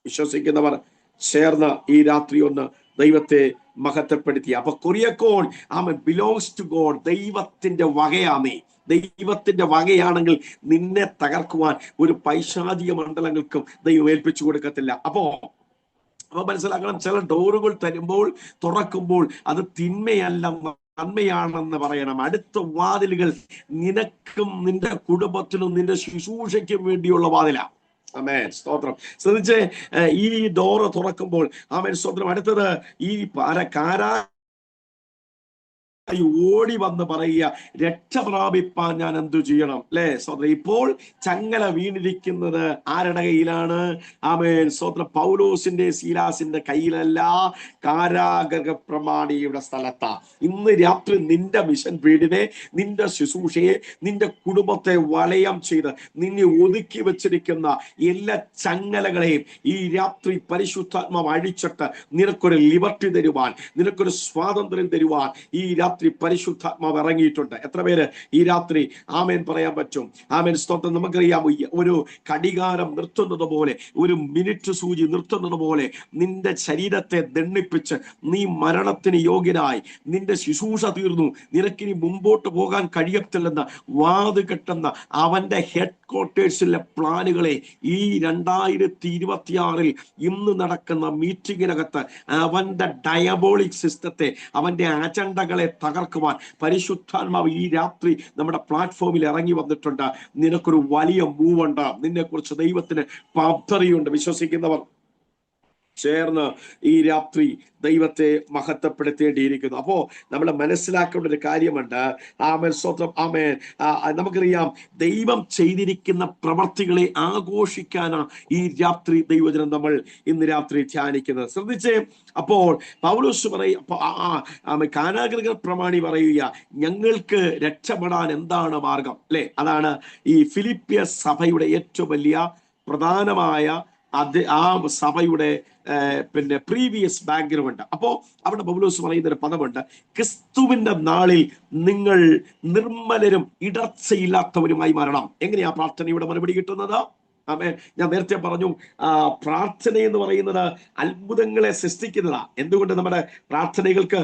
വിശ്വസിക്കുന്നവർ ചേർന്ന് ഈ രാത്രി ഒന്ന് ദൈവത്തെ മഹത്വപ്പെടുത്തി. അപ്പൊ കുറിയക്കോൺ ബിലോങ്സ് ടു ഗോഡ്. ദൈവത്തിന്റെ വകയാണേ. ദൈവത്തിന്റെ വകയാണെങ്കിൽ നിന്നെ തകർക്കുവാൻ ഒരു പൈശാചിക മണ്ഡലങ്ങൾക്കും ദൈവം ഏൽപ്പിച്ചു കൊടുക്കത്തില്ല. അപ്പൊ മനസ്സിലാക്കണം, ചില ഡോറുകൾ തരുമ്പോൾ, തുറക്കുമ്പോൾ അത് തിന്മയല്ല, നന്മയാണെന്ന് പറയണം. അടുത്ത വാതിലുകൾ നിനക്കും നിന്റെ കുടുംബത്തിനും നിന്റെ ശുശ്രൂഷയ്ക്കും വേണ്ടിയുള്ള വാതിലാണ്. ആമേൻ, സ്തോത്രം. ശ്രദ്ധിച്ച്, ഈ ഡോറ് തുറക്കുമ്പോൾ ആമേൻ, സ്തോത്രം. അടുത്തത് ഈ ഓടി വന്ന് പറയുക, രക്ഷ പ്രാപിപ്പാൻ ഞാൻ എന്തു ചെയ്യണം, അല്ലെ? സ്വതന്ത്രം. ഇപ്പോൾ ചങ്ങല വീണിരിക്കുന്നത് ആരുടെ കയ്യിലാണ്? ആമേൻ, സ്വതന്ത്രം. പൗലോസിന്റെ സീലാസിന്റെ കയ്യിലല്ല, കാരാഗൃഹ പ്രമാണിയുടെ സ്ഥലത്താ. ഇന്ന് രാത്രി നിന്റെ മിഷൻ വീടിനെ, നിന്റെ ശുശ്രൂഷയെ, നിന്റെ കുടുംബത്തെ വലയം ചെയ്ത് നിന്നെ ഒതുക്കി വെച്ചിരിക്കുന്ന എല്ലാ ചങ്ങലകളെയും ഈ രാത്രി പരിശുദ്ധാത്മാവ് അഴിച്ചിട്ട് നിനക്കൊരു ലിബർട്ടി തരുവാൻ, നിനക്കൊരു സ്വാതന്ത്ര്യം തരുവാൻ ഈ രാത്രി പരിശുദ്ധാത്മാവ് ഇറങ്ങിയിട്ടുണ്ട്. എത്ര പേര് ഈ രാത്രി ആമേൻ പറയാൻ പറ്റും? ആമേൻ, സ്തോത്രം. നമുക്കറിയാം, ഒരു കടികാരം നിർത്തുന്നത് പോലെ, ഒരു മിനിറ്റ് സൂചി നിർത്തുന്നത് പോലെ നിന്റെ ശരീരത്തെ ദണ്ണിപ്പിച്ച് നീ മരണത്തിന് യോഗ്യനായി, നിന്റെ ശുശ്രൂഷ തീർന്നു, നിനക്കിനി മുമ്പോട്ട് പോകാൻ കഴിയത്തില്ലെന്ന് വാത് കെട്ടുന്ന അവന്റെ ഹെഡ് ക്വാർട്ടേഴ്സിലെ പ്ലാനുകളെ ഈ 2026 ഇന്ന് നടക്കുന്ന മീറ്റിങ്ങിനകത്ത് അവന്റെ ഡയബോളിക് സിസ്റ്റത്തെ, അവന്റെ അജണ്ടകളെ തകർക്കുവാൻ പരിശുദ്ധാത്മാവ് ഈ രാത്രി നമ്മുടെ പ്ലാറ്റ്ഫോമിൽ ഇറങ്ങി വന്നിട്ടുണ്ട്. നിനക്കൊരു വലിയ മൂവ് ഉണ്ട്. നിന്നെ കുറിച്ച് ദൈവത്തിന് പദ്ധതിയുണ്ട്. വിശ്വസിക്കുന്നവർ ചേർന്ന് ഈ രാത്രി ദൈവത്തെ മഹത്വപ്പെടുത്തേണ്ടിയിരിക്കുന്നു. അപ്പോ നമ്മൾ മനസ്സിലാക്കേണ്ട ഒരു കാര്യമുണ്ട്. ആമേൻ, സ്തോത്രം. ആമേൻ. നമുക്കറിയാം, ദൈവം ചെയ്തിരിക്കുന്ന പ്രവർത്തികളെ ആഘോഷിക്കാനാണ് ഈ രാത്രി ദൈവജനം നമ്മൾ ഇന്ന് രാത്രി ധ്യാനിക്കുന്നത്. ശ്രദ്ധിച്ചേ. അപ്പോൾ പൗലോസ് കാരാഗൃഹ പ്രമാണി പറയുക, ഞങ്ങൾക്ക് രക്ഷപ്പെടാൻ എന്താണ് മാർഗം, അല്ലെ? അതാണ് ഈ ഫിലിപ്പിയ സഭയുടെ ഏറ്റവും വലിയ പ്രധാനമായ ആ സഭയുടെ പ്രീവിയസ് ബാക്ക്ഗ്രൗണ്ട്. അപ്പോ അവിടെ പൗലോസ് പറയുന്ന ഒരു പദമുണ്ട്, ക്രിസ്തുവിന്റെ നാളിൽ നിങ്ങൾ നിർമ്മലരും ഇടർച്ചയില്ലാത്തവരുമായി മാറണം. എങ്ങനെയാ പ്രാർത്ഥനയുടെ മറുപടി കിട്ടുന്നത്? ആമേൻ. ഞാൻ നേരത്തെ പറഞ്ഞു, പ്രാർത്ഥന എന്ന് പറയുന്നത് അത്ഭുതങ്ങളെ സൃഷ്ടിക്കുന്നതാ. എന്തുകൊണ്ട് നമ്മുടെ പ്രാർത്ഥനകൾക്ക്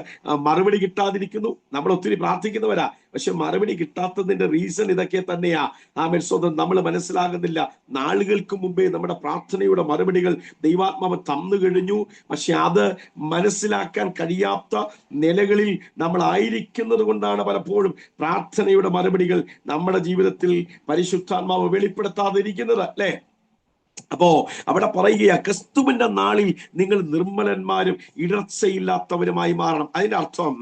മറുപടി കിട്ടാതിരിക്കുന്നു? നമ്മൾ ഒത്തിരി പ്രാർത്ഥിക്കുന്നവരാ, പക്ഷെ മറുപടി കിട്ടാത്തതിന്റെ റീസൺ ഇതൊക്കെ തന്നെയാ. ആമേൻ, സ്വന്തം നമ്മൾ മനസ്സിലാകുന്നില്ല. നാളുകൾക്ക് മുമ്പേ നമ്മുടെ പ്രാർത്ഥനയുടെ മറുപടികൾ ദൈവാത്മാവ് തന്നു കഴിഞ്ഞു. പക്ഷെ അത് മനസ്സിലാക്കാൻ കഴിയാത്ത നിലകളിൽ നമ്മൾ ആയിരിക്കുന്നത് കൊണ്ടാണ് പലപ്പോഴും പ്രാർത്ഥനയുടെ മറുപടികൾ നമ്മുടെ ജീവിതത്തിൽ പരിശുദ്ധാത്മാവ് വെളിപ്പെടുത്താതിരിക്കുന്നത്, അല്ലെ? അപ്പോ അവിടെ പറയുക, ക്രിസ്തുവിന്റെ നാളിൽ നിങ്ങൾ നിർമ്മലന്മാരും ഇടർച്ചയില്ലാത്തവരുമായി മാറണം. അതിന്റെ അർത്ഥം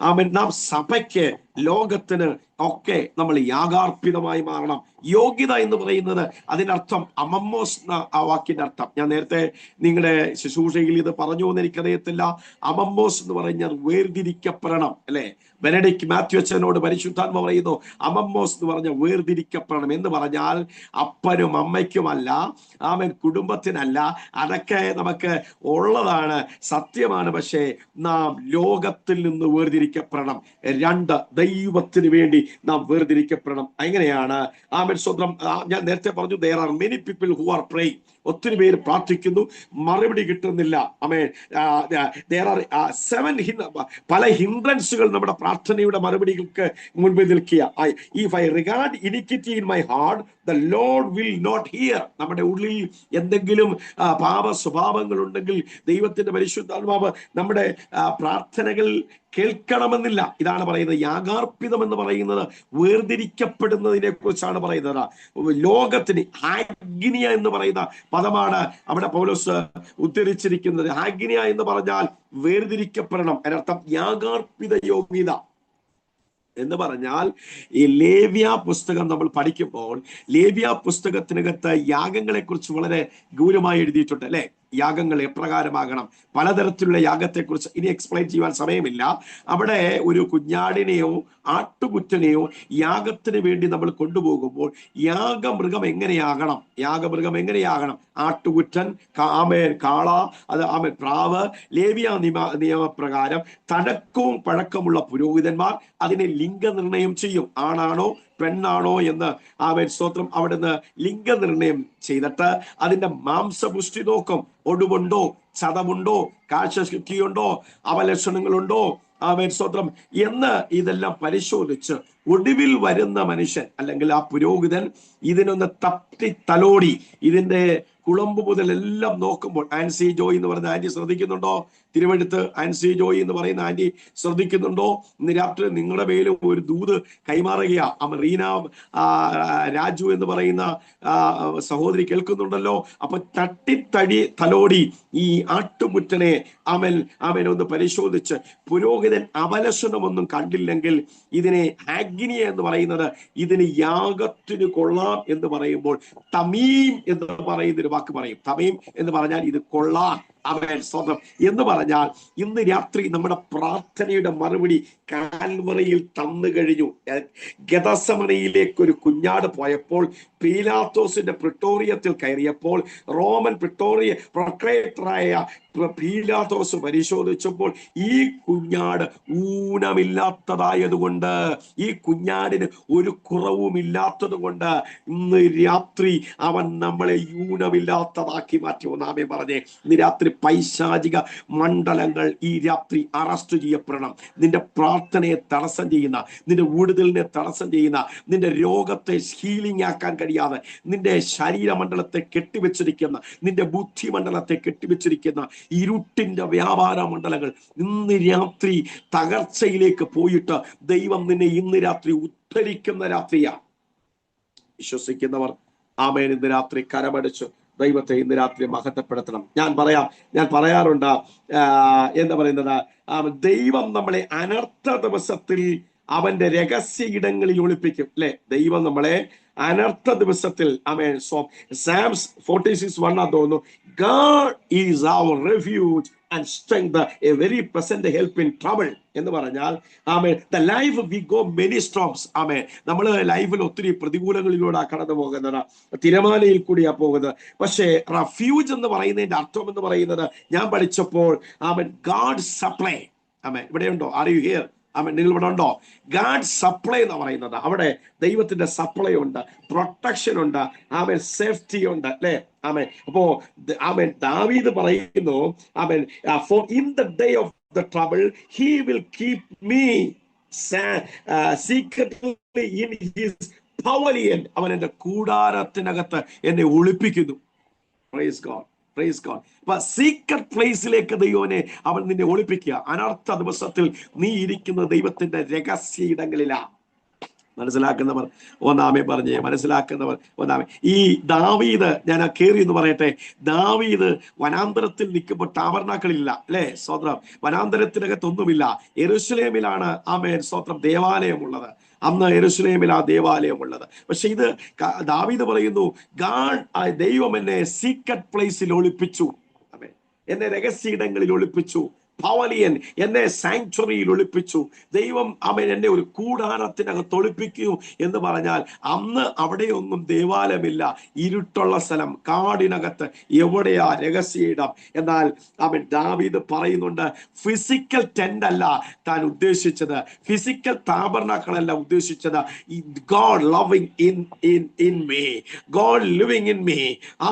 ആമേൻ, നാം സഭയ്ക്ക് ലോകത്തിന് ഒക്കെ നമ്മൾ യാഗാർപ്പിതമായി മാറണം. യോഗ്യത എന്ന് പറയുന്നത് അതിനർത്ഥം അമമ്മോസ് എന്ന ആ വാക്കിന്റെ അർത്ഥം ഞാൻ നേരത്തെ നിങ്ങളുടെ ശുശ്രൂഷയിൽ ഇത് പറഞ്ഞു എന്ന് എനിക്കറിയത്തില്ല. അമമ്മോസ് എന്ന് പറഞ്ഞാൽ വേർതിരിക്കപ്പെടണം, അല്ലെ? ബെനഡിക്ട് മാത്യു അച്ഛനോട് പരിശുദ്ധാത്മ പറയുന്നു അമമ്മോസ് എന്ന് പറഞ്ഞ വേർതിരിക്കപ്പെടണം എന്ന് പറഞ്ഞാൽ അപ്പനും അമ്മയ്ക്കുമല്ല, ആമൻ കുടുംബത്തിനല്ല. അതൊക്കെ നമുക്ക് ഉള്ളതാണ്, സത്യമാണ്. പക്ഷേ നാം ലോകത്തിൽ നിന്ന് വേർതിരിക്കപ്പെടണം. 2, ദൈവത്തിന് വേണ്ടി നാം വേർതിരിക്കപ്പെടണം. എങ്ങനെയാണ്? ആമൻ സ്വന്തം ഞാൻ നേരത്തെ പറഞ്ഞു, there are many people who are praying. ഒത്തിരി പേര് പ്രാർത്ഥിക്കുന്നു, മറുപടി കിട്ടുന്നില്ല. ആമേൻ. there are 7 പല ഹിൻഡ്രൻസുകൾ നമ്മുടെ പ്രാർത്ഥനയുടെ മറുപടികൾക്ക് മുൻപിൽ നിൽക്കുക. if I regard iniquity in my heart, the Lord will not hear. നമ്മുടെ ഉള്ളിൽ എന്തെങ്കിലും പാപ സ്വഭാവങ്ങൾ ഉണ്ടെങ്കിൽ ദൈവത്തിന്റെ പരിശുദ്ധാത്മാവ് നമ്മുടെ പ്രാർത്ഥനകൾ കേൾക്കണമെന്നില്ല. ഇതാണ് പറയുന്നത്. യാഗാർപ്പിതം എന്ന് പറയുന്നത് വേർതിരിക്കപ്പെടുന്നതിനെ കുറിച്ചാണ് പറയുന്നത്. ലോകത്തിന് ഹാഗ്നിയ എന്ന് പറയുന്ന പദമാണ് അവിടെ പൗലോസ് ഉദ്ധരിച്ചിരിക്കുന്നത്. ഹാഗ്നിയ എന്ന് പറഞ്ഞാൽ വേർതിരിക്കപ്പെടണം. അതിനർത്ഥം യാഗാർപ്പിത യോഗ്യത എന്ന് പറഞ്ഞാൽ ഈ ലേവ്യ പുസ്തകം നമ്മൾ പഠിക്കുമ്പോൾ ലേവ്യ പുസ്തകത്തിനകത്ത് യാഗങ്ങളെ കുറിച്ച് വളരെ ഗൗരവമായി എഴുതിയിട്ടുണ്ട്, അല്ലെ? യാഗങ്ങൾ എപ്രകാരമാകണം, പലതരത്തിലുള്ള യാഗത്തെക്കുറിച്ച് ഇനി എക്സ്പ്ലെയിൻ ചെയ്യുവാൻ സമയമില്ല. അവിടെ ഒരു കുഞ്ഞാടിനെയോ ആട്ടുകുറ്റനെയോ യാഗത്തിന് വേണ്ടി നമ്മൾ കൊണ്ടുപോകുമ്പോൾ യാഗമൃഗം എങ്ങനെയാകണം? ആട്ടുകുറ്റൻ, കാള, അത് പ്രാവ്. ലേവ്യ നിയമപ്രകാരം തടക്കവും പഴക്കമുള്ള പുരോഹിതന്മാർ അതിനെ ലിംഗനിർണയം ചെയ്യും. ആണാണോ പെണ്ണാണോ എന്ന് സ്തോത്രം അവിടുന്ന് ലിംഗനിർണയം ചെയ്തിട്ട് അതിന്റെ മാംസപുഷ്ടി നോക്കും. ഒടുവുണ്ടോ, ചതവുണ്ടോ, കാഴ്ചശക്തിയുണ്ടോ, അവലക്ഷണങ്ങളുണ്ടോ, സ്തോത്രം എന്ന് ഇതെല്ലാം പരിശോധിച്ച് ഒടുവിൽ വരുന്ന മനുഷ്യൻ അല്ലെങ്കിൽ ആ പുരോഹിതൻ ഇതിനൊന്ന് തട്ടി തലോടി ഇതിന്റെ കുളമ്പ് മുതൽ എല്ലാം നോക്കുമ്പോൾ, ആൻസി ജോയ് എന്ന് പറയുന്ന ആന്റി ശ്രദ്ധിക്കുന്നുണ്ടോ? തിരുവഴുത്ത് ആൻസി ജോയ് എന്ന് പറയുന്ന ആന്റി ശ്രദ്ധിക്കുന്നുണ്ടോ? ഇന്ന് രാത്രി നിങ്ങളുടെ മേലും ഒരു ദൂത് കൈമാറുകയാ. റീന രാജു എന്ന് പറയുന്ന സഹോദരി കേൾക്കുന്നുണ്ടല്ലോ. അപ്പൊ തലോടി ഈ ആട്ടുമുറ്റനെ അവൻ ഒന്ന് പരിശോധിച്ച് പുരോഹിതൻ അവലക്ഷണമൊന്നും കണ്ടില്ലെങ്കിൽ ഇതിനെ ഹാഗ്നിയ എന്ന് പറയുന്നത് ഇതിന് യാഗത്തിന് കൊള്ളാം എന്ന് പറയുമ്പോൾ തമീം എന്ന് പറയുന്നൊരു വാക്ക് പറയും. തമീം എന്ന് പറഞ്ഞാൽ ഇത് കൊള്ളാം, സ്വന്തം എന്ന് പറഞ്ഞാൽ ഇന്ന് രാത്രി നമ്മുടെ പ്രാർത്ഥനയുടെ മറുപടി കാൽവറിയിൽ തന്നു കഴിഞ്ഞു. ഗെതസമനയിലേക്ക് ഒരു കുഞ്ഞാട് പോയപ്പോൾ പീലാത്തോസിന്റെ പ്രിട്ടോറിയത്തിൽ കയറിയപ്പോൾ റോമൻ പ്രൊക്ലേറ്ററായ പീലാത്തോസ് പരിശോധിച്ചപ്പോൾ ഈ കുഞ്ഞാട് ഊനമില്ലാത്തതായതുകൊണ്ട്, ഈ കുഞ്ഞാടിന് ഒരു കുറവുമില്ലാത്തത് കൊണ്ട് ഇന്ന് രാത്രി അവൻ നമ്മളെ ഊനമില്ലാത്തതാക്കി മാറ്റി. ഒന്നാമേ പറഞ്ഞേ, ഇന്ന് രാത്രി പൈശാചിക മണ്ഡലങ്ങൾ ഈ രാത്രി അറസ്റ്റ് ചെയ്യപ്പെടണം. നിന്റെ പ്രാർത്ഥനയെ തടസ്സം ചെയ്യുന്ന, നിന്റെ വിടുതലിനെ തടസ്സം ചെയ്യുന്ന, നിന്റെ രോഗത്തെ ഹീലിംഗ് ആക്കാൻ കഴിയാതെ നിന്റെ ശരീരമണ്ഡലത്തെ കെട്ടിവെച്ചിരിക്കുന്ന, നിന്റെ ബുദ്ധിമണ്ഡലത്തെ കെട്ടിവെച്ചിരിക്കുന്ന ഇരുട്ടിന്റെ വ്യാപാര മണ്ഡലങ്ങൾ ഇന്ന് രാത്രി തകർച്ചയിലേക്ക് പോയിട്ട് ദൈവം നിന്നെ ഇന്ന് രാത്രി ഉദ്ധരിക്കുന്ന രാത്രിയാണ്. വിശ്വസിക്കുന്നവർ ആമേൻ ഇന്ന് രാത്രി കരമടിച്ചു ദൈവത്തെ ഇന്ന് രാത്രി മഹത്വപ്പെടുത്തണം. ഞാൻ പറയാറുണ്ട്, എന്താ പറയുന്നത്, ദൈവം നമ്മളെ അനർത്ഥ ദിവസത്തിൽ അവന്റെ രഹസ്യ ഇടങ്ങളിൽ ഒളിപ്പിക്കും, അല്ലെ? ദൈവം നമ്മളെ അനർത്ഥ ദിവസത്തിൽ Psalms 46:1 തോന്നുന്നു, God is our refuge and strength, a very present help in trouble എന്ന് പറഞ്ഞാൽ the life we go many storms. നമ്മൾ ലൈഫിൽ ഒത്തിരി പ്രതികൂലങ്ങളിലൂടെ കടന്നു പോകുന്നത്, തിരമാലയിൽ കൂടിയാ പോകുന്നത്. പക്ഷേ റെഫ്യൂജ് എന്ന് പറയുന്നതിന്റെ അർത്ഥം എന്ന് പറയുന്നത് ഞാൻ പഠിച്ചപ്പോൾ God supply. ഇവിടെയുണ്ടോ? Are you here? നിങ്ങൾ ഇവിടെ ഉണ്ടോ? ഗാഡ് സപ്ലൈ എന്ന് പറയുന്നത് അവിടെ ദൈവത്തിന്റെ സപ്ലൈ ഉണ്ട്, പ്രൊട്ടക്ഷൻ ഉണ്ട്, സേഫ്റ്റി ഉണ്ട്, അല്ലെ? അപ്പോ ദാവീദ് പറയുന്നു, for in the day of the trouble he will keep me secretly in his pavilion. അവൻ എന്റെ കൂടാരത്തിനകത്ത് എന്നെ ഒളിപ്പിക്കുന്നു. Praise God. Praise God. അപ്പൊ സീക്രട്ട് പ്ലേസിലേക്ക് ദൈവനെ അവൻ നിന്നെ ഒളിപ്പിക്കുക. അനർത്ഥ ദിവസത്തിൽ നീ ഇരിക്കുന്ന ദൈവത്തിന്റെ രഹസ്യ ഇടങ്ങളിലാ. മനസ്സിലാക്കുന്നവർ ഒന്നാമേ പറഞ്ഞേ, മനസ്സിലാക്കുന്നവർ ഒന്നാമേ. ഈ ദാവീദ്, ഞാൻ കേറി എന്ന് പറയട്ടെ, ദാവീദ് വനാന്തരത്തിൽ നിൽക്കുമ്പോൾ ടാബർനാക്കളില്ല അല്ലെ, സ്തോത്രം. വനാന്തരത്തിനകത്തൊന്നുമില്ല. യെരൂശലേമിലാണ് ആമേൻ സ്തോത്രം ദേവാലയം ഉള്ളത്. അന്ന് യെരൂശലേമിൽ ആ ദേവാലയം ഉള്ളത്. പക്ഷെ ഇത് ദാവീദ് പറയുന്നു, ദൈവം എന്നെ സീക്രട്ട് പ്ലേസിൽ ഒളിപ്പിച്ചു, എന്നെ രഹസ്യയിടങ്ങളിൽ ഒളിപ്പിച്ചു. പവലിയൻ എന്നെ സാങ്ച്വറിയിൽ ഒളിപ്പിച്ചു. ദൈവം അവൻ എന്നെ ഒരു കൂടാരത്തിനകത്ത് ഒളിപ്പിക്കൂ എന്ന് പറഞ്ഞാൽ അന്ന് അവിടെയൊന്നും ദേവാലയമില്ല, ഇരുട്ടുള്ള സ്ഥലം, കാടിനകത്ത്. എവിടെയാ രഹസ്യയിടം? എന്നാൽ അവൻ ദാവീദ് പറയുന്നുണ്ട്, ഫിസിക്കൽ ടെന്റ് അല്ല താൻ ഉദ്ദേശിച്ചത്, ഫിസിക്കൽ താബർനാക്കളല്ല ഉദ്ദേശിച്ചത്. God loving in me, God living in me.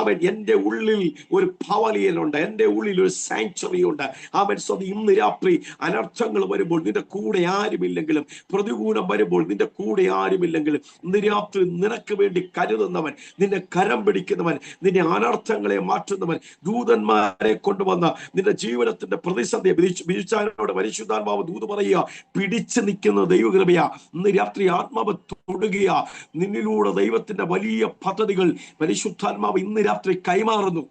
അവൻ എൻ്റെ ഉള്ളിൽ ഒരു പവലിയനുണ്ട്, എൻ്റെ ഉള്ളിൽ ഒരു സാങ്ച്വറി ഉണ്ട്. അവൻ ഇന്ന് രാത്രി അനർത്ഥങ്ങൾ വരുമ്പോൾ നിന്റെ കൂടെ ആരുമില്ലെങ്കിലും, പ്രതികൂലം വരുമ്പോൾ നിന്റെ കൂടെ ആരുമില്ലെങ്കിലും, ഇന്ന് രാത്രി നിനക്ക് വേണ്ടി കരുതുന്നവൻ, നിന്നെ കരം പിടിക്കുന്നവൻ, നിന്റെ അനർത്ഥങ്ങളെ മാറ്റുന്നവൻ, ദൂതന്മാരെ കൊണ്ടുവന്ന നിന്റെ ജീവിതത്തിന്റെ പ്രതിസന്ധിയെ ബിജുച്ചാനോട് പരിശുദ്ധാത്മാവ് ദൂത് പറയുക, പിടിച്ചു നിൽക്കുന്ന ദൈവകൃപയാ. ഇന്ന് രാത്രി ആത്മാവ് തൊടുകയാ. നിന്നിലൂടെ ദൈവത്തിന്റെ വലിയ പദ്ധതികൾ പരിശുദ്ധാത്മാവ് ഇന്ന് രാത്രി കൈമാറുന്നു.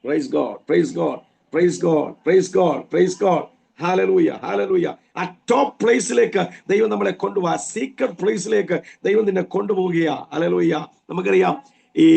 Praise God, praise God, praise God, praise God, praise God. Hallelujah, hallelujah. ആ ടോപ്പ് പ്ലേസിലേക്ക് ദൈവം നമ്മളെ കൊണ്ടുപോവാ, സീക്രട്ട് പ്ലേസിലേക്ക് ദൈവം നിന്നെ കൊണ്ടുപോവുകയാ. ഹല്ലേലൂയ. നമുക്കറിയാം, ഈ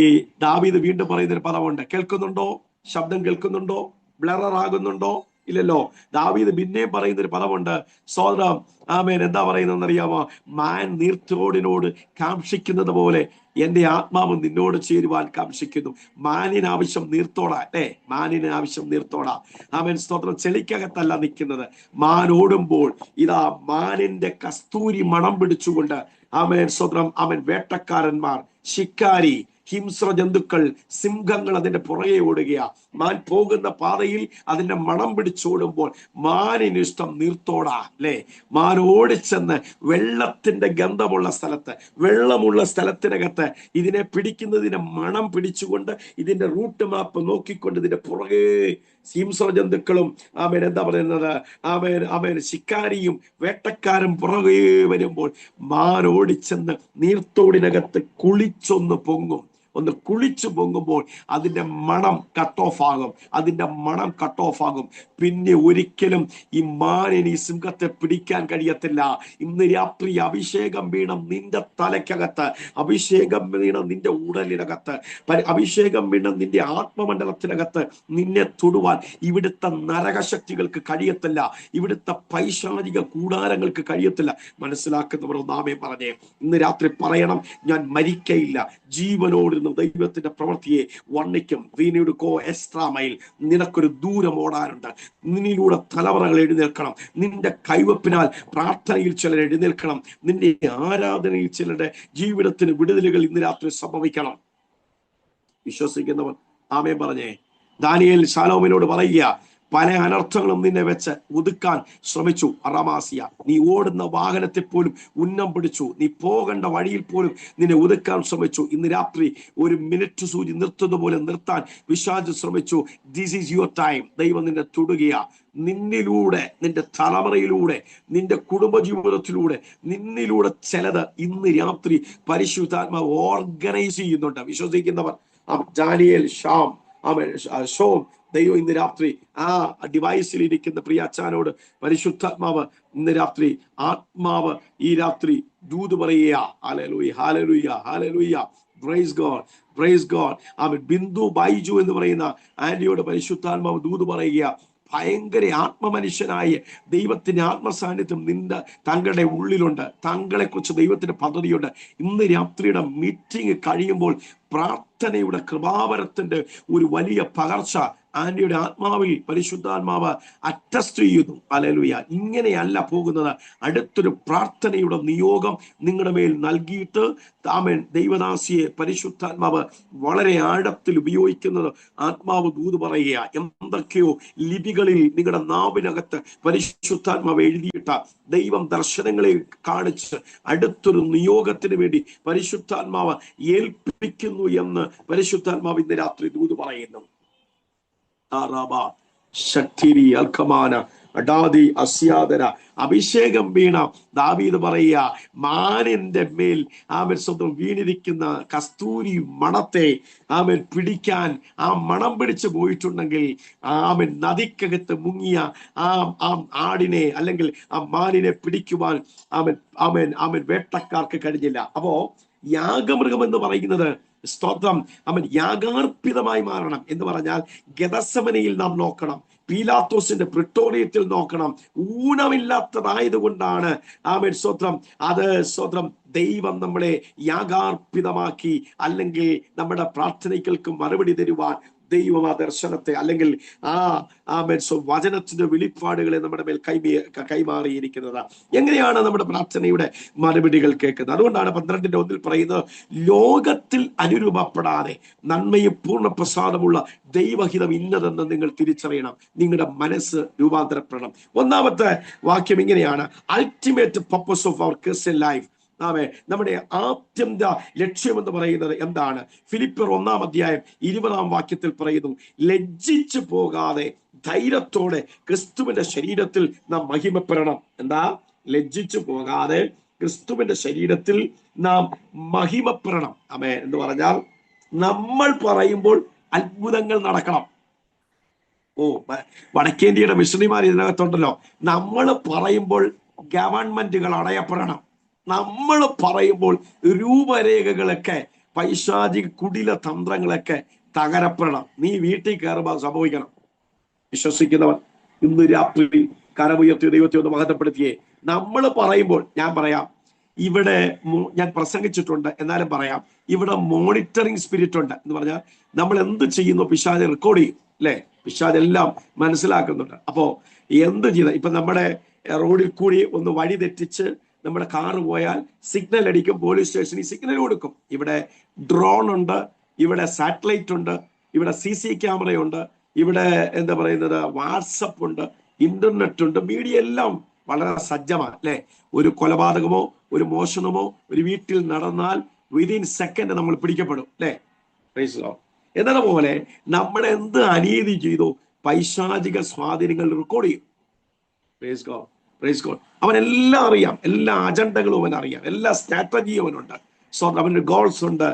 ദാവീദ് വീണ്ടും പറയുന്നൊരു പദമുണ്ട്. കേൾക്കുന്നുണ്ടോ? ശബ്ദം കേൾക്കുന്നുണ്ടോ? ബ്ലറർ ആകുന്നുണ്ടോ? ഇല്ലല്ലോ. ദാവീദ് പിന്നെയും പറയുന്നൊരു പദമുണ്ട്. സ്വതം ആമേൻ. എന്താ പറയുന്നതെന്ന് അറിയാമോ? മാൻ നീർത്തോടിനോട് കാക്ഷിക്കുന്നത് പോലെ എന്റെ ആത്മാവ് നിന്നോട് ചേരുവാൻ കാക്ഷിക്കുന്നു. മാനിന് ആവശ്യം നീർത്തോടാ അല്ലേ? മാനിന് ആവശ്യം നീർത്തോടാ. ആമേൻ സ്തോത്രം. ചെളിക്കകത്തല്ല നിൽക്കുന്നത്. മാൻ ഓടുമ്പോൾ ഇതാ മാനിന്റെ കസ്തൂരി മണം പിടിച്ചുകൊണ്ട് ആമേൻ സ്തോത്രം അവൻ വേട്ടക്കാരന്മാർ, ശിക്കാരി, ഹിംസ്ര ജന്തുക്കൾ, സിംഹങ്ങൾ അതിന്റെ പുറകെ ഓടുകയാ. മാൻ പോകുന്ന പാതയിൽ അതിന്റെ മണം പിടിച്ചോടുമ്പോൾ മാനിന് ഇഷ്ടം നീർത്തോടാ അല്ലേ? മാൻ ഓടിച്ചെന്ന് വെള്ളത്തിന്റെ ഗന്ധമുള്ള സ്ഥലത്ത്, വെള്ളമുള്ള സ്ഥലത്തിനകത്ത് ഇതിനെ പിടിക്കുന്നതിന്റെ മണം പിടിച്ചുകൊണ്ട് ഇതിന്റെ റൂട്ട് മാപ്പ് നോക്കിക്കൊണ്ട് ഇതിന്റെ പുറകെ ഹിംസ്ര ജന്തുക്കളും ആമേൻ എന്താ പറയുന്നത് ആമേൻ ശിക്കാരിയും വേട്ടക്കാരും പുറകെ വരുമ്പോൾ മാൻ ഓടിച്ചെന്ന് നീർത്തോടിനകത്ത് കുളിച്ചൊന്ന് പൊങ്ങും. ഒന്ന് കുളിച്ചു പൊങ്ങുമ്പോൾ അതിന്റെ മണം കട്ട് ഓഫ് ആകും, അതിന്റെ മണം കട്ട് ഓഫ് ആകും. പിന്നെ ഒരിക്കലും ഈ മാനിന് ഈ സിംഹത്തെ പിടിക്കാൻ കഴിയത്തില്ല. ഇന്ന് രാത്രി അഭിഷേകം വീണം നിന്റെ തലയ്ക്കകത്ത്, അഭിഷേകം വീണം നിന്റെ ഉടലിനകത്ത്, അഭിഷേകം വീണം നിന്റെ ആത്മമണ്ഡലത്തിനകത്ത് നിന്നെ തൊടുവാൻ ഇവിടുത്തെ നരകശക്തികൾക്ക് കഴിയത്തില്ല, ഇവിടുത്തെ പൈശാചിക കൂടാരങ്ങൾക്ക് കഴിയത്തില്ല. മനസ്സിലാക്കുന്നവർ ഒന്നാമേ പറഞ്ഞേ, ഇന്ന് രാത്രി പറയണം, ഞാൻ മരിക്കയില്ല, ജീവനോട് ദൈവത്തിന്റെ പ്രവൃത്തിയെ വർണ്ണിക്കും. വീനയുടെ കോ എക്സ്ട്രാ മൈൽ. നിനക്കൊരു ദൂരം ഓടാനുണ്ട്. നിന്നിലൂടെ തലമുറകൾ എഴുന്നേൽക്കണം. നിന്റെ കൈവപ്പിനാൽ പ്രാർത്ഥനയിൽ ചിലർ എഴുന്നേൽക്കണം. നിന്റെ ആരാധനയിൽ ചിലരുടെ ജീവിതത്തിന് വിടുതലുകൾ ഇന്ന് രാത്രി സംഭവിക്കണം. വിശ്വസിക്കുന്നവർ ആമേൻ പറഞ്ഞേ. ദാനിയേൽ ശലോമിനോട് പറയുക, പല അനർത്ഥങ്ങളും നിന്നെ വെച്ച് ഒതുക്കാൻ ശ്രമിച്ചു. അറമാസിയ, നീ ഓടുന്ന വാഹനത്തിൽ പോലും ഉന്നം പിടിച്ചു, നീ പോകേണ്ട വഴിയിൽ പോലും നിന്നെ ഒതുക്കാൻ ശ്രമിച്ചു. ഇന്ന് രാത്രി ഒരു മിനിറ്റ് സൂചി നിർത്തുന്ന പോലെ നിർത്താൻ പിശാച് ശ്രമിച്ചു. This is your time. ദൈവം നിന്നെ തൊടുകയാ. നിന്നിലൂടെ, നിന്റെ തലമുറയിലൂടെ, നിന്റെ കുടുംബജീവിതത്തിലൂടെ, നിന്നിലൂടെ ചിലത് ഇന്ന് രാത്രി പരിശുദ്ധാത്മാവ് ഓർഗനൈസ് ചെയ്യുന്നുണ്ട്. വിശ്വസിക്കുന്നവർ ദാനിയേൽ, ഷോം ദൈവം ഇന്ന് രാത്രി ആ ഡിവൈസിൽ ഇരിക്കുന്ന പ്രിയ അച്ഛനോട് പരിശുദ്ധാത്മാവ് ഇന്ന് രാത്രി ആത്മാവ് ഈ രാത്രി ദൂത് പറയുക. Hallelujah, hallelujah, hallelujah. Price God, praise God. Bindu Baiju എന്ന് പറയുന്ന ആന്റിയോട് പരിശുദ്ധാത്മാവ് ദൂത് പറയുക. ഭയങ്കര ആത്മമനുഷ്യനായ ദൈവത്തിന്റെ ആത്മസാന്നിധ്യം താങ്കളുടെ ഉള്ളിലുണ്ട്. താങ്കളെ കുറിച്ച് ദൈവത്തിന്റെ പദ്ധതിയുണ്ട്. ഇന്ന് രാത്രിയുടെ മീറ്റിംഗ് കഴിയുമ്പോൾ പ്രാർത്ഥനയുടെ കൃപാവരത്തിന്റെ ഒരു വലിയ പകർച്ച ആന്റിയുടെ ആത്മാവിൽ പരിശുദ്ധാത്മാവ് അറ്റസ്റ്റ് ചെയ്യുന്നു. ഹല്ലേലൂയ. ഇങ്ങനെയല്ല പോകുന്നത്. അടുത്തൊരു പ്രാർത്ഥനയുടെ നിയോഗം നിങ്ങളുടെ മേൽ നൽകിയിട്ട് ആമേൻ ദൈവദാസിയെ പരിശുദ്ധാത്മാവ് വളരെ ആഴത്തിൽ ഉപയോഗിക്കുന്നത് ആത്മാവ് ദൂത് പറയുക. എന്തൊക്കെയോ ലിപികളിൽ നിങ്ങളുടെ നാവിനകത്ത് പരിശുദ്ധാത്മാവ് എഴുതിയിട്ട ദൈവം ദർശനങ്ങളെ കാണിച്ച് അടുത്തൊരു നിയോഗത്തിന് വേണ്ടി പരിശുദ്ധാത്മാവ് ഏൽപ്പിക്കുന്നു എന്ന് പരിശുദ്ധാത്മാവ് ഇന്ന് രാത്രി ദൂത് പറയുന്നു. അഡാദി അസ്യാദര. അഭിഷേകം വീണ ദാവീദ് പറയുക, മാനിന്റെ മേൽ ആമൻ സ്വന്തം വീണിരിക്കുന്ന കസ്തൂരി മണത്തെ ആമൻ പിടിക്കാൻ ആ മണം പിടിച്ചു പോയിട്ടുണ്ടെങ്കിൽ ആമൻ നദിക്കകത്ത് മുങ്ങിയ ആ ആടിനെ അല്ലെങ്കിൽ ആ മാനിനെ പിടിക്കുവാൻ ആമൻ ആമൻ ആമൻ വേട്ടക്കാർക്ക് കഴിഞ്ഞില്ല. അപ്പോ യാഗമൃഗം എന്ന് പറയുന്നത് സ്തോത്രം അവൻ യാഗാർപ്പിതമായി മാറണം എന്ന് പറഞ്ഞാൽ ഗെത്സമനയിൽ നാം നോക്കണം, പീലാത്തോസിന്റെ പ്രിട്ടോറിയത്തിൽ നോക്കണം. ഊനമില്ലാത്തതായത് കൊണ്ടാണ് ആമേൻ സ്തോത്രം അത് സ്തോത്രം ദൈവം നമ്മളെ യാഗാർപ്പിതമാക്കി, അല്ലെങ്കിൽ നമ്മുടെ പ്രാർത്ഥനകൾക്ക് മറുപടി തരുവാൻ ദൈവം ആ ദർശനത്തെ അല്ലെങ്കിൽ വചനത്തിന്റെ വെളിപ്പാടുകളെ നമ്മുടെ മേൽ കൈമാറിയിരിക്കുന്നത്. എങ്ങനെയാണ് നമ്മുടെ പ്രാർത്ഥനയുടെ മറുപടികൾ കേൾക്കുന്നത്? അതുകൊണ്ടാണ് 12:1 പറയുന്നത്, ലോകത്തിൽ അനുരൂപപ്പെടാതെ നന്മയും പൂർണ്ണ പ്രസാദമുള്ള ദൈവഹിതം ഇന്നതെന്ന് നിങ്ങൾ തിരിച്ചറിയണം. നിങ്ങളുടെ മനസ്സ് രൂപാന്തരപ്പെടണം. ഒന്നാമത്തെ വാക്യം ഇങ്ങനെയാണ്, ultimate purpose of our Christian life. നമ്മുടെ ആത്യന്ത ലക്ഷ്യം എന്ന് പറയുന്നത് എന്താണ്? ഫിലിപ്പിയർ 1:20 പറയുന്നു, ലജ്ജിച്ചു പോകാതെ ധൈര്യത്തോടെ ക്രിസ്തുവിന്റെ ശരീരത്തിൽ നാം മഹിമപ്പെടണം. എന്താ? ലജ്ജിച്ചു പോകാതെ ക്രിസ്തുവിന്റെ ശരീരത്തിൽ നാം മഹിമപ്പെടണം. എന്ന് പറഞ്ഞാൽ നമ്മൾ പറയുമ്പോൾ അത്ഭുതങ്ങൾ നടക്കണം. വടക്കേന്ത്യയുടെ മിഷണറിമാർ ഇതിനകത്തുണ്ടല്ലോ. നമ്മൾ പറയുമ്പോൾ ഗവൺമെന്റുകൾ അടയപ്പെടണം. നമ്മൾ പറയുമ്പോൾ രൂപരേഖകളൊക്കെ പൈശാചിക കുടില തന്ത്രങ്ങളൊക്കെ തകരപ്പെടണം. നീ വീട്ടിൽ കയറുമ്പോൾ സംഭവിക്കണം. വിശ്വസിക്കുന്നവൻ ഇന്ന് രാത്രി കരമുയർത്തി ദൈവത്തെ ഒന്ന് മഹത്വപ്പെടുത്തിയേ. നമ്മൾ പറയുമ്പോൾ, ഞാൻ പറയാം, ഇവിടെ ഞാൻ പ്രസംഗിച്ചിട്ടുണ്ട്, എന്നാലും പറയാം, ഇവിടെ മോണിറ്ററിങ് സ്പിരിറ്റ് ഉണ്ട്. എന്ന് പറഞ്ഞാൽ നമ്മൾ എന്ത് ചെയ്യുന്നു പിശാച് റെക്കോർഡ് ചെയ്യും, അല്ലെ? പിശാച് എല്ലാം മനസ്സിലാക്കുന്നുണ്ട്. അപ്പോ എന്ത് ചെയ്ത, ഇപ്പൊ നമ്മുടെ റോഡിൽ കൂടി ഒന്ന് വഴി തെറ്റിച്ച് നമ്മുടെ കാറ് പോയാൽ സിഗ്നൽ അടിക്കും, പോലീസ് സ്റ്റേഷനിൽ സിഗ്നൽ കൊടുക്കും. ഇവിടെ ഡ്രോൺ ഉണ്ട്, ഇവിടെ സാറ്റലൈറ്റ് ഉണ്ട്, ഇവിടെ CC ക്യാമറയുണ്ട്, ഇവിടെ എന്താ പറയുന്നത് വാട്സപ്പ് ഉണ്ട്, ഇന്റർനെറ്റ് ഉണ്ട്, മീഡിയ എല്ലാം വളരെ സജ്ജമാണ്, അല്ലെ? ഒരു കൊലപാതകമോ ഒരു മോഷണമോ ഒരു വീട്ടിൽ നടന്നാൽ വിതിൻ സെക്കൻഡ് നമ്മൾ പിടിക്കപ്പെടും, അല്ലെ? എന്നതുപോലെ നമ്മൾ എന്ത് അനീതി ചെയ്തു പൈശാചിക സ്വാധീനങ്ങൾ റെക്കോർഡ് ചെയ്യും. അവനെല്ലാം അറിയാം, എല്ലാ അജണ്ടകളും അവൻ അറിയാം, എല്ലാ സ്ട്രാറ്റജിയും അവനുണ്ട്. സോ അവന് ഗോൾസ് ഉണ്ട്,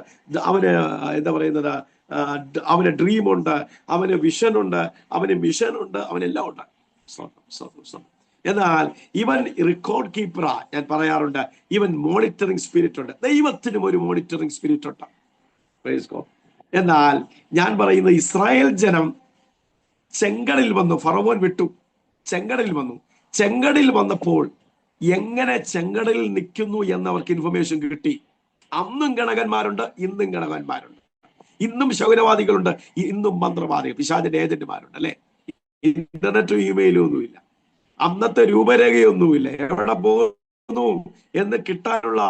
അവന് എന്താ പറയുന്നത്, അവന് ഡ്രീം ഉണ്ട്, അവന് വിഷൻ ഉണ്ട്, അവന് മിഷൻ ഉണ്ട്, അവനെല്ലാം ഉണ്ട്. എന്നാൽ ഇവൻ റെക്കോർഡ് കീപ്പറാ. ഞാൻ പറയാറുണ്ട്, ഇവൻ മോണിറ്ററിംഗ് സ്പിരിറ്റ് ഉണ്ട്. ദൈവത്തിനും ഒരു മോണിറ്ററിംഗ് സ്പിരിറ്റ് ഉണ്ട്. എന്നാൽ ഞാൻ പറയുന്നത്, ഇസ്രായേൽ ജനം ചെങ്കടലിൽ വന്നു, ഫറവോൻ വിട്ടു, ചെങ്കടലിൽ വന്നു. ചെങ്കടലിൽ വന്നപ്പോൾ എങ്ങനെ ചെങ്കടലിൽ നിൽക്കുന്നു എന്നവർക്ക് ഇൻഫർമേഷൻ കിട്ടി. അന്നും ഗണകന്മാരുണ്ട്, ഇന്നും ഗണകന്മാരുണ്ട്, ഇന്നും ശൗരവാദികളുണ്ട്, ഇന്നും മന്ത്രവാദികൾ, പിശാചിന്റെ ഏജന്റുമാരുണ്ട്, അല്ലെ? ഇന്റർനെറ്റും ഇമെയിലും ഒന്നുമില്ല, അന്നത്തെ രൂപരേഖയൊന്നുമില്ല, എവിടെ പോകുന്നു എന്ന് കിട്ടാനുള്ള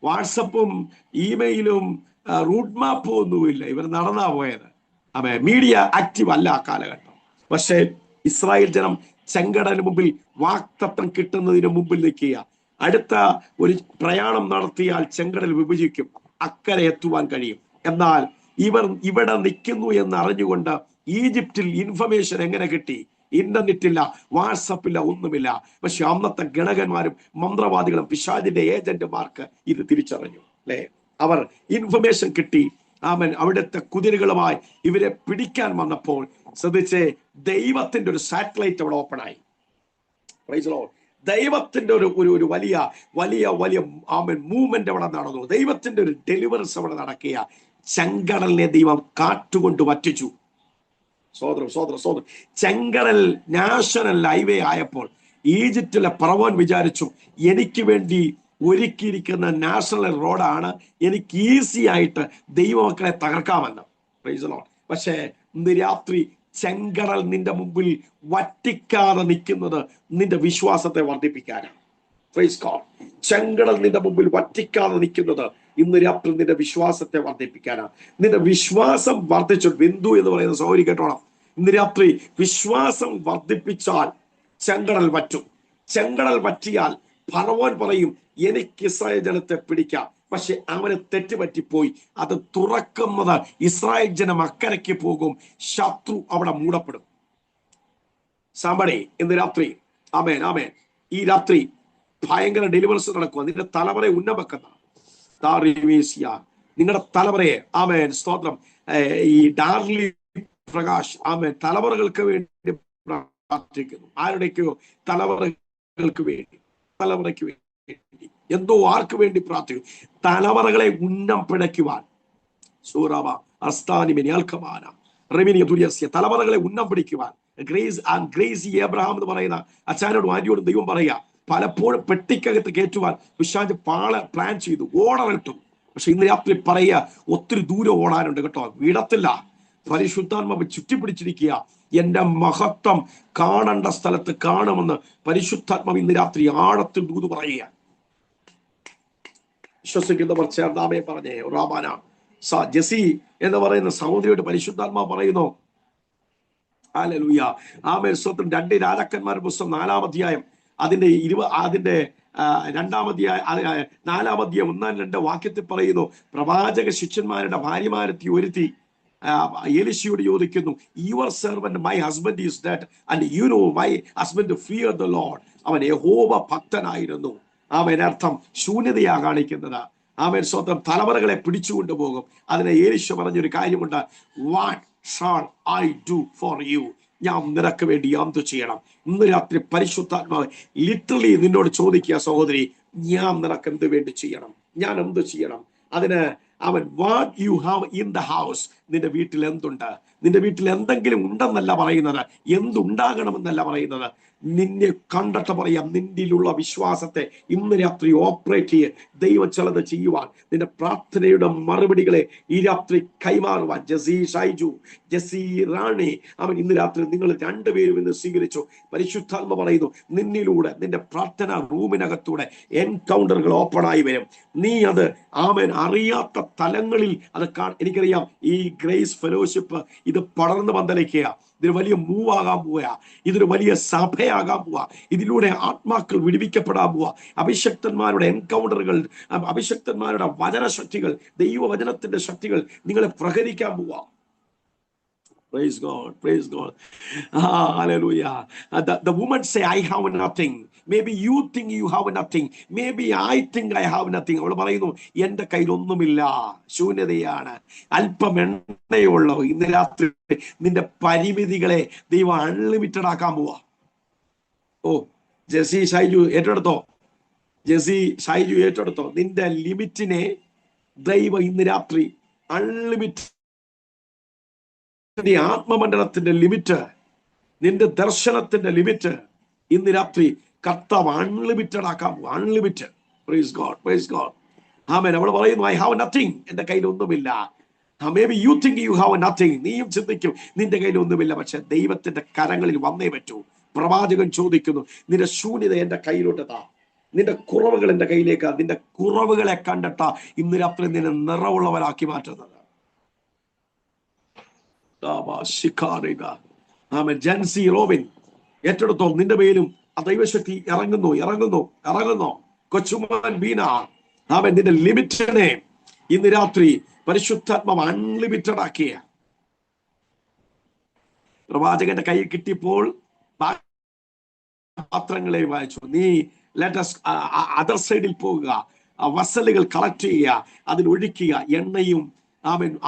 വാട്സപ്പും ഇമെയിലും റൂട്ട് മാപ്പും ഒന്നുമില്ല. ഇവർ നടന്നാ പോയത്. മീഡിയ ആക്റ്റീവ് അല്ല ആ കാലഘട്ടം. പക്ഷേ ഇസ്രായേൽ ജനം ചെങ്കടലിന് മുമ്പിൽ വാക്തത്വം കിട്ടുന്നതിന് മുമ്പിൽ നിൽക്കുക. അടുത്ത ഒരു പ്രയാണം നടത്തിയാൽ ചെങ്കടൽ വിഭജിക്കും, അക്കരെ എത്തുവാൻ കഴിയും. എന്നാൽ ഇവർ ഇവിടെ നിൽക്കുന്നു എന്ന് അറിഞ്ഞുകൊണ്ട് ഈജിപ്തിൽ ഇൻഫർമേഷൻ എങ്ങനെ കിട്ടി? ഇന്റർനെറ്റ് ഇല്ല, വാട്സപ്പില്ല, ഒന്നുമില്ല. പക്ഷെ അന്നത്തെ ഗണകന്മാരും മന്ത്രവാദികളും പിശാചിന്റെ ഏജന്റുമാർക്ക് ഇത് തിരിച്ചറിഞ്ഞു, അല്ലെ? അവർ ഇൻഫർമേഷൻ കിട്ടി. അവിടുത്തെ കുതിരകളുമായി ഇവരെ പിടിക്കാൻ വന്നപ്പോൾ ശ്രദ്ധിച്ചേ, ദൈവത്തിന്റെ ഒരു സാറ്റലൈറ്റ് അവിടെ ഓപ്പൺ ആയി. ദൈവത്തിന്റെ ഒരു വലിയ വലിയ വലിയ മൂവ്മെന്റ് അവിടെ നടന്നു. ദൈവത്തിന്റെ ഒരു ഡെലിവറൻസ് അവിടെ നടക്കുക. ചെങ്കടലിനെ ദൈവം കാറ്റുകൊണ്ട് വറ്റിച്ചു. സോദരം ചെങ്കടൽ നാഷണൽ ഹൈവേ ആയപ്പോൾ ഈജിപ്തിലെ ഫറവോൻ വിചാരിച്ചു, എനിക്ക് വേണ്ടി ഒരുക്കിയിരിക്കുന്ന നാഷണൽ റോഡാണ്, എനിക്ക് ഈസി ആയിട്ട് ദൈവമക്കളെ തകർക്കാമെന്ന്. പക്ഷേ ഇന്ന് രാത്രി ചെങ്കടൽ നിന്റെ മുമ്പിൽ വറ്റിക്കാതെ നിൽക്കുന്നത് നിന്റെ വിശ്വാസത്തെ വർദ്ധിപ്പിക്കാനാണ്. ചെങ്കടൽ നിന്റെ മുമ്പിൽ വറ്റിക്കാതെ നിൽക്കുന്നത് ഇന്ന് രാത്രി നിന്റെ വിശ്വാസത്തെ വർദ്ധിപ്പിക്കാനാണ്. നിന്റെ വിശ്വാസം വർദ്ധിച്ചു. ബിന്ദു എന്ന് പറയുന്ന സൗകര്യം കേട്ടോണം. ഇന്ന് രാത്രി വിശ്വാസം വർദ്ധിപ്പിച്ചാൽ ചെങ്കടൽ വറ്റും. ചെങ്കടൽ വറ്റിയാൽ ഫറവോൻ പറയും, എനിക്ക് ഇസ്രായേൽ ജനത്തെ പിടിക്കാം. പക്ഷെ അവന് തെറ്റുപറ്റിപ്പോയി. അത് തുറക്കുന്നത് ഇസ്രായേൽ ജനം അക്കരയ്ക്ക് പോകും, ശത്രു അവിടെ മൂടപ്പെടും. സാമ്പടെ ഇന്ന് രാത്രി ആമേൻ ആമേൻ. ഈ രാത്രി ഭയങ്കര ഡെലിവറൻസ് നടക്കുക. നിന്റെ തലമുറയെ ഉന്നം വെക്കുന്ന നിങ്ങളുടെ തലമുറയെ, ആമേൻ സ്തോത്രം, ഈ ഡാർലി പ്രകാശ്, ആമേൻ, തലമുറകൾക്ക് വേണ്ടി പ്രാർത്ഥിക്കുന്നു. ആരുടെയൊക്കെയോ തലമുറകൾക്ക് വേണ്ടി, തലമുറയ്ക്ക് വേണ്ടി, എന്തോ ആർക്ക് വേണ്ടി പ്രാർത്ഥിക്കും. തലമുറകളെ ഉന്നം പിടയ്ക്കുവാൻ സൂറാബ അസ്താനിമിനി അൽഖമാന റെമിനിയ തുര്യസ്യ, തലമുറകളെ ഉന്നം പിടിക്കുവാൻ ഗ്രേസി എബ്രഹാം എന്ന് പറയുന്ന അച്ഛനോടും ആന്റിയോടും ദൈവം പറയുക, പലപ്പോഴും പെട്ടിക്കകത്ത് കയറ്റുവാൻ പിശാച് പ്ലാൻ ചെയ്തു, ഓടറിട്ടു. പക്ഷെ ഇന്ന് രാത്രി പറയുക, ഒത്തിരി ദൂരം ഓടാനുണ്ട് കേട്ടോ, വിടത്തില്ല. പരിശുദ്ധാത്മാവ് ചുറ്റിപ്പിടിച്ചിരിക്കുക. എന്റെ മഹത്വം കാണേണ്ട സ്ഥലത്ത് കാണുമെന്ന് പരിശുദ്ധാത്മാവ് ഇന്ന് രാത്രി ആഴത്തിൽ ദൂത് പറയുക. വിശ്വസിക്കുന്നവർ ചേർന്നാമേ പറഞ്ഞേ. റാമാന ജെസി എന്ന് പറയുന്ന സഹോദരിയോട് പരിശുദ്ധാത്മാവ് പറയുന്നു, ഹല്ലേലൂയ, ആമേൻ സ്തോത്രം. 2 രാജാക്കന്മാരുടെ പുസ്തകം 4-ാം അധ്യായം അതിന്റെ 2-ാം അധ്യായം 4-ാം അധ്യായം 1-2 വാക്യത്തിൽ പറയുന്നു, പ്രവാചക ശിഷ്യന്മാരുടെ ഭാര്യമാരെത്തി ഒരുത്തി എലീശയോട് ചോദിക്കുന്നു, your servant my husband is dead and you know my husband fear the Lord. അവൻ യഹോവ ഭക്തനായിരുന്നു. അവൻ അർത്ഥം ശൂന്യതയാ കാണിക്കുന്നത്. അവൻ സ്വന്തം തലമുറകളെ പിടിച്ചുകൊണ്ടു പോകും. അതിനെ എലീശ പറഞ്ഞൊരു കാര്യമുണ്ട്, what shawl I do for you, ഞാൻ നിനക്ക് വേണ്ടി എന്ത് ചെയ്യണം? ഇന്ന് രാത്രി പരിശുദ്ധാത്മാവ് ലിറ്ററലി നിന്നോട് ചോദിക്കുക, സഹോദരി, ഞാൻ നിനക്ക് എന്ത് വേണ്ടി ചെയ്യണം? ഞാൻ എന്ത് ചെയ്യണം? അതിന് അവൻ what you have in the house, നിന്റെ വീട്ടിൽ എന്തുണ്ട്? നിന്റെ വീട്ടിൽ എന്തെങ്കിലും ഉണ്ടെന്നല്ല പറയുന്നത്, എന്തുണ്ടാകണമെന്നല്ല പറയുന്നത്. നിന്നെ കണ്ടിട്ട് പറയാം, നിന്നിലുള്ള വിശ്വാസത്തെ ഇന്ന് രാത്രി ഓപ്പറേറ്റ് ചെയ്യ്. ദൈവം ചിലത് ചെയ്യുവാൻ, നിന്റെ പ്രാർത്ഥനയുടെ മറുപടികളെ ഈ രാത്രി കൈമാറുവാൻ. ജെസി ഷൈജു, ജെസി റാണി, അവൻ ഇന്ന് രാത്രി നിങ്ങൾ രണ്ടുപേരും ഇന്ന് സ്വീകരിച്ചു. പരിശുദ്ധാത്മ പറയുന്നു, നിന്നിലൂടെ നിന്റെ പ്രാർത്ഥന റൂമിനകത്തൂടെ എൻകൗണ്ടറുകൾ ഓപ്പണായി വരും. നീ അത് ആമേൻ അറിയാത്ത തലങ്ങളിൽ അത് എനിക്കറിയാം. ഈ ഗ്രേസ് ഫെലോഷിപ്പ് ഇത് പടർന്ന് പന്തലിക്കുക. ഇതൊരു വലിയ മൂവ് ആകാൻ പോവുക. ഇതൊരു വലിയ സഭയാകാൻ പോവുക. ഇതിലൂടെ ആത്മാക്കൾ വിടുവിക്കപ്പെടാൻ പോവുക. അഭിഷക്തന്മാരുടെ എൻകൗണ്ടറുകൾ, അഭിഷക്തന്മാരുടെ വചനശക്തികൾ, ദൈവവചനത്തിന്റെ ശക്തികൾ നിങ്ങളെ പ്രഹരിക്കാൻ പോവുക. Praise God, praise God. Hallelujah. The woman say, I have nothing. Maybe you think you have nothing. Maybe I think I have nothing. അവൾ പറയുന്നു, എന്റെ കയ്യിൽ ഒന്നുമില്ല, ശൂന്യതയാണ്, അല്പം എണ്ണയുള്ളൂ. ഇന്ന് രാത്രി നിന്റെ പരിമിതികളെ ദൈവം അൺലിമിറ്റഡ് ആക്കാൻ പോവാ. ഓ ജെസി ഷൈജു ഏറ്റെടുത്തോ, ജെസി ഷൈജു ഏറ്റെടുത്തോ. നിന്റെ ലിമിറ്റിനെ ദൈവം ഇന്ന് രാത്രി അൺലിമിറ്റഡ്, ആത്മമണ്ഡലത്തിന്റെ ലിമിറ്റ്, നിന്റെ ദർശനത്തിന്റെ ലിമിറ്റ് ഇന്ന് രാത്രി കർത്താവ് അൺലിമിറ്റഡ് ആക്കാൻ പോകും. Unlimited. Praise God, praise God. ആമേൻ. അവൾ പറയുന്നു, ഐ ഹാവ് നത്തിങ്, എന്റെ കയ്യിൽ ഒന്നുമില്ല. Maybe you think you have nothing. നീയും ചിന്തിക്കും നിന്റെ കയ്യിൽ ഒന്നുമില്ല, പക്ഷെ ദൈവത്തിന്റെ കരങ്ങളിൽ വന്നേ പറ്റൂ. പ്രവാചകൻ ചോദിക്കുന്നു, നിന്റെ ശൂന്യത എന്റെ കയ്യിലോട്ടതാ, നിന്റെ കുറവുകൾ എന്റെ കയ്യിലേക്കാ. നിന്റെ കുറവുകളെ കണ്ടിട്ടാ ഇന്ന് രാത്രി നിന്നെ നിറവുള്ളവരാക്കി മാറ്റുന്നത്. ജൻസി റോബിൻ ഏറ്റെടുത്തോ, നിന്റെ പേരും ആ ദൈവശക്തി ഇറങ്ങുന്നു, ഇറങ്ങുന്നു, ഇറങ്ങുന്നു. കൊച്ചുമാൻ ബീന, അവൻ നിന്റെ ലിമിറ്റിനെ ഇന്ന് രാത്രി പരിശുദ്ധാത്മാവ് അൺലിമിറ്റഡ് ആക്കിയ. പ്രവാചകന്റെ കയ്യിൽ കിട്ടിയപ്പോൾ പാത്രങ്ങളെ വായിച്ചു. നീ ലെറ്റസ് അതർ സൈഡിൽ പോവുക, വസലുകൾ കളക്ട് ചെയ്യുക, അതിലൊഴിക്കുക, എണ്ണയും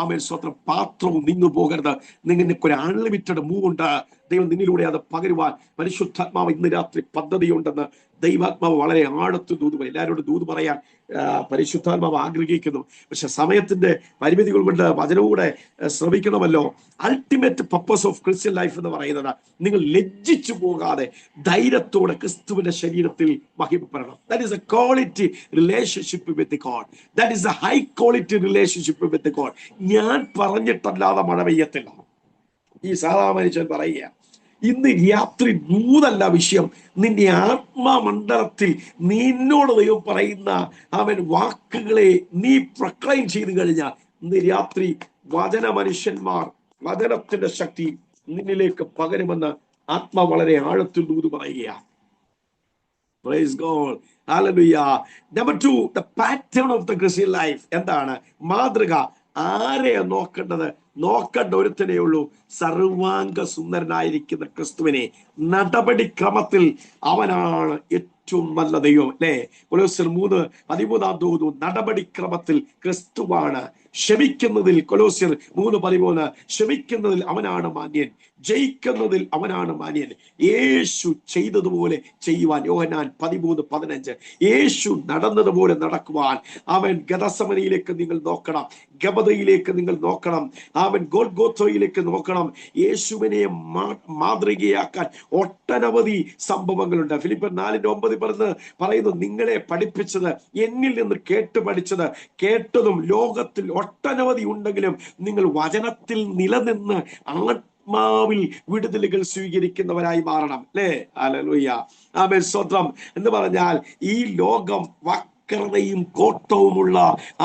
ആമേൻ സ്വന്തം പാത്രവും നിന്നു പോകരുത്. നിങ്ങൾക്കൊരു അൺലിമിറ്റഡ് മൂവ് ഉണ്ട്. ദൈവം നിന്നിലൂടെ അത് പകരുവാൻ പരിശുദ്ധാത്മാവ് ഇന്ന് രാത്രി പദ്ധതിയുണ്ടെന്ന് ദൈവാത്മാവ് വളരെ ആഴത്തിൽ ദൂത് പറയും. എല്ലാവരോടും ദൂത് പറയാൻ പരിശുദ്ധാത്മാവ് ആഗ്രഹിക്കുന്നു. പക്ഷെ സമയത്തിന്റെ പരിമിതികൾ കൊണ്ട് വചനവും ശ്രമിക്കണമല്ലോ. Ultimate purpose of Christian life എന്ന് പറയുന്നത് നിങ്ങൾ ലജ്ജിച്ചു പോകാതെ ധൈര്യത്തോടെ ക്രിസ്തുവിന്റെ ശരീരത്തിൽ മഹിമപ്പെടണം. That is a quality relationship with God. That is a high quality relationship with God. ഞാൻ പറഞ്ഞിട്ടല്ലാതെ മഴ പെയ്യത്തില്ല. ഈ സാധാരണ മനുഷ്യൻ പറയുക, ഇന്ന് രാത്രി ദൂതല്ല വിഷയം, നിന്റെ ആത്മമണ്ഡലത്തിൽ നിന്നോട് ദൈവം പറയുന്ന അവൻ വാക്കുകളെ നീ പ്രൊക്ലൈം ചെയ്തു കഴിഞ്ഞാൽ ഇന്ന് രാത്രി വചന മനുഷ്യന്മാർ, വചനത്തിന്റെ ശക്തി നിന്നിലേക്ക് പകരുമെന്ന് ആത്മ വളരെ ആഴത്തിൽ ദൂത് പറയുക. Praise God. Hallelujah. Number 2, the pattern of the Christian life. എന്താണ് മാതൃക? ആരെയാ നോക്കേണ്ടത്? നോക്കേണ്ട ഒരുത്തനേ ഉള്ളൂ, സർവാംഗ സുന്ദരനായിരിക്കുന്ന ക്രിസ്തുവിനെ. നടപടിക്രമത്തിൽ അവനാണ് ഏറ്റവും നല്ല ദൈവം, അല്ലെ? കൊലോസ്യർ 3:13 നടപടിക്രമത്തിൽ ക്രിസ്തുവാണ്. ക്ഷമിക്കുന്നതിൽ, കൊലോസ്യർ 3:13 ക്ഷമിക്കുന്നതിൽ അവനാണ് മാന്യൻ, ജയിക്കുന്നതിൽ അവനാണ് മാന്യൻ. യേശു ചെയ്തതുപോലെ ചെയ്യുവാൻ, യോഹന്നാൻ 13:15 യേശു നടന്നതുപോലെ നടക്കുവാൻ. അവൻ ഗദസമനയിലേക്ക് നിങ്ങൾ നോക്കണം, ഗബദയിലേക്ക് നിങ്ങൾ നോക്കണം, അവൻ ഗോൽഗോഥോയിലേക്ക് നോക്കണം. യേശുവിനെ മാതൃകയാക്കാൻ ഒട്ടനവധി സംഭവങ്ങളുണ്ട്. ഫിലിപ്പിയർ 4:9 പറയുന്നു, നിങ്ങളെ പഠിപ്പിച്ചത് എന്നിൽ നിന്ന് കേട്ട് പഠിച്ചത്, കേട്ടതും ലോകത്തിൽ ഒട്ടനവധി ഉണ്ടെങ്കിലും നിങ്ങൾ വചനത്തിൽ നിലനിന്ന് ആത്മാവിൽ വിടുതലുകൾ സ്വീകരിക്കുന്നവരായി മാറണം, അല്ലേ? ഹല്ലേലൂയ, ആമേൻ, സ്തോത്രം. എന്ന് പറഞ്ഞാൽ ഈ ലോകം വക്രതയും കോട്ടവുമുള്ള,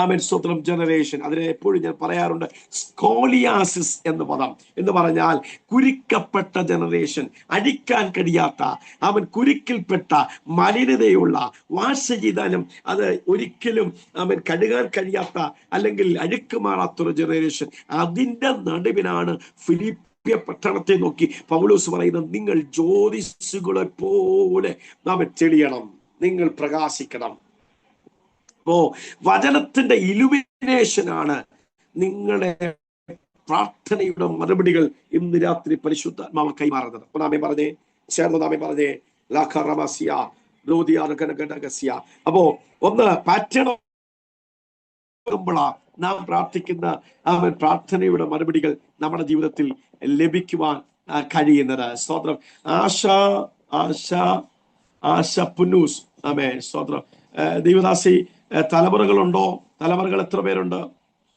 ആമേൻ, സ്തോത്രം, ജനറേഷൻ. അതിനെ എപ്പോഴും ഞാൻ പറയാറുണ്ട്, സ്കോളിയാസിസ് എന്ന പദം എന്ന് പറഞ്ഞാൽ കുരുക്കപ്പെട്ട ജനറേഷൻ, അഴിക്കാൻ കഴിയാത്ത, അവൻ കുരുക്കിൽപ്പെട്ട മലിനതയുള്ള, വാഷ് ചെയ്താലും അത് ഒരിക്കലും അവൻ കഴുകാൻ കഴിയാത്ത അല്ലെങ്കിൽ അഴുക്ക് മാറാത്തൊരു ജനറേഷൻ. അതിന്റെ നടുവിനാണ് ഫിലിപ്പിയ പട്ടണത്തെ നോക്കി പൗലോസ് പറയുന്നത്, നിങ്ങൾ ജ്യോതിസുകളെ പോലെ നാം തെളിയണം, നിങ്ങൾ പ്രകാശിക്കണം. അപ്പോ വചനത്തിന്റെ ഇലുമിനേഷനാണ് നിങ്ങളുടെ പ്രാർത്ഥനയുടെ മറുപടികൾ ഇന്ന് രാത്രി പരിശുദ്ധാത്മാവ് കൈമാറുന്നത്. നാമേ പറഞ്ഞേ, ചേർന്ന് നാമേ പറഞ്ഞേ, അപ്പോ ഒന്ന് പാറ്റേൺ നാം പ്രാർത്ഥിക്കുന്ന പ്രാർത്ഥനയുടെ മറുപടികൾ നമ്മുടെ ജീവിതത്തിൽ ലഭിക്കുവാൻ കഴിയുന്നത്. സ്തോത്രം. ആശ പുന്നൂസ്, ആമേ, സ്തോത്രം. ദൈവദാസി, തലമുറകളുണ്ടോ? തലമുറകൾ എത്ര പേരുണ്ട്?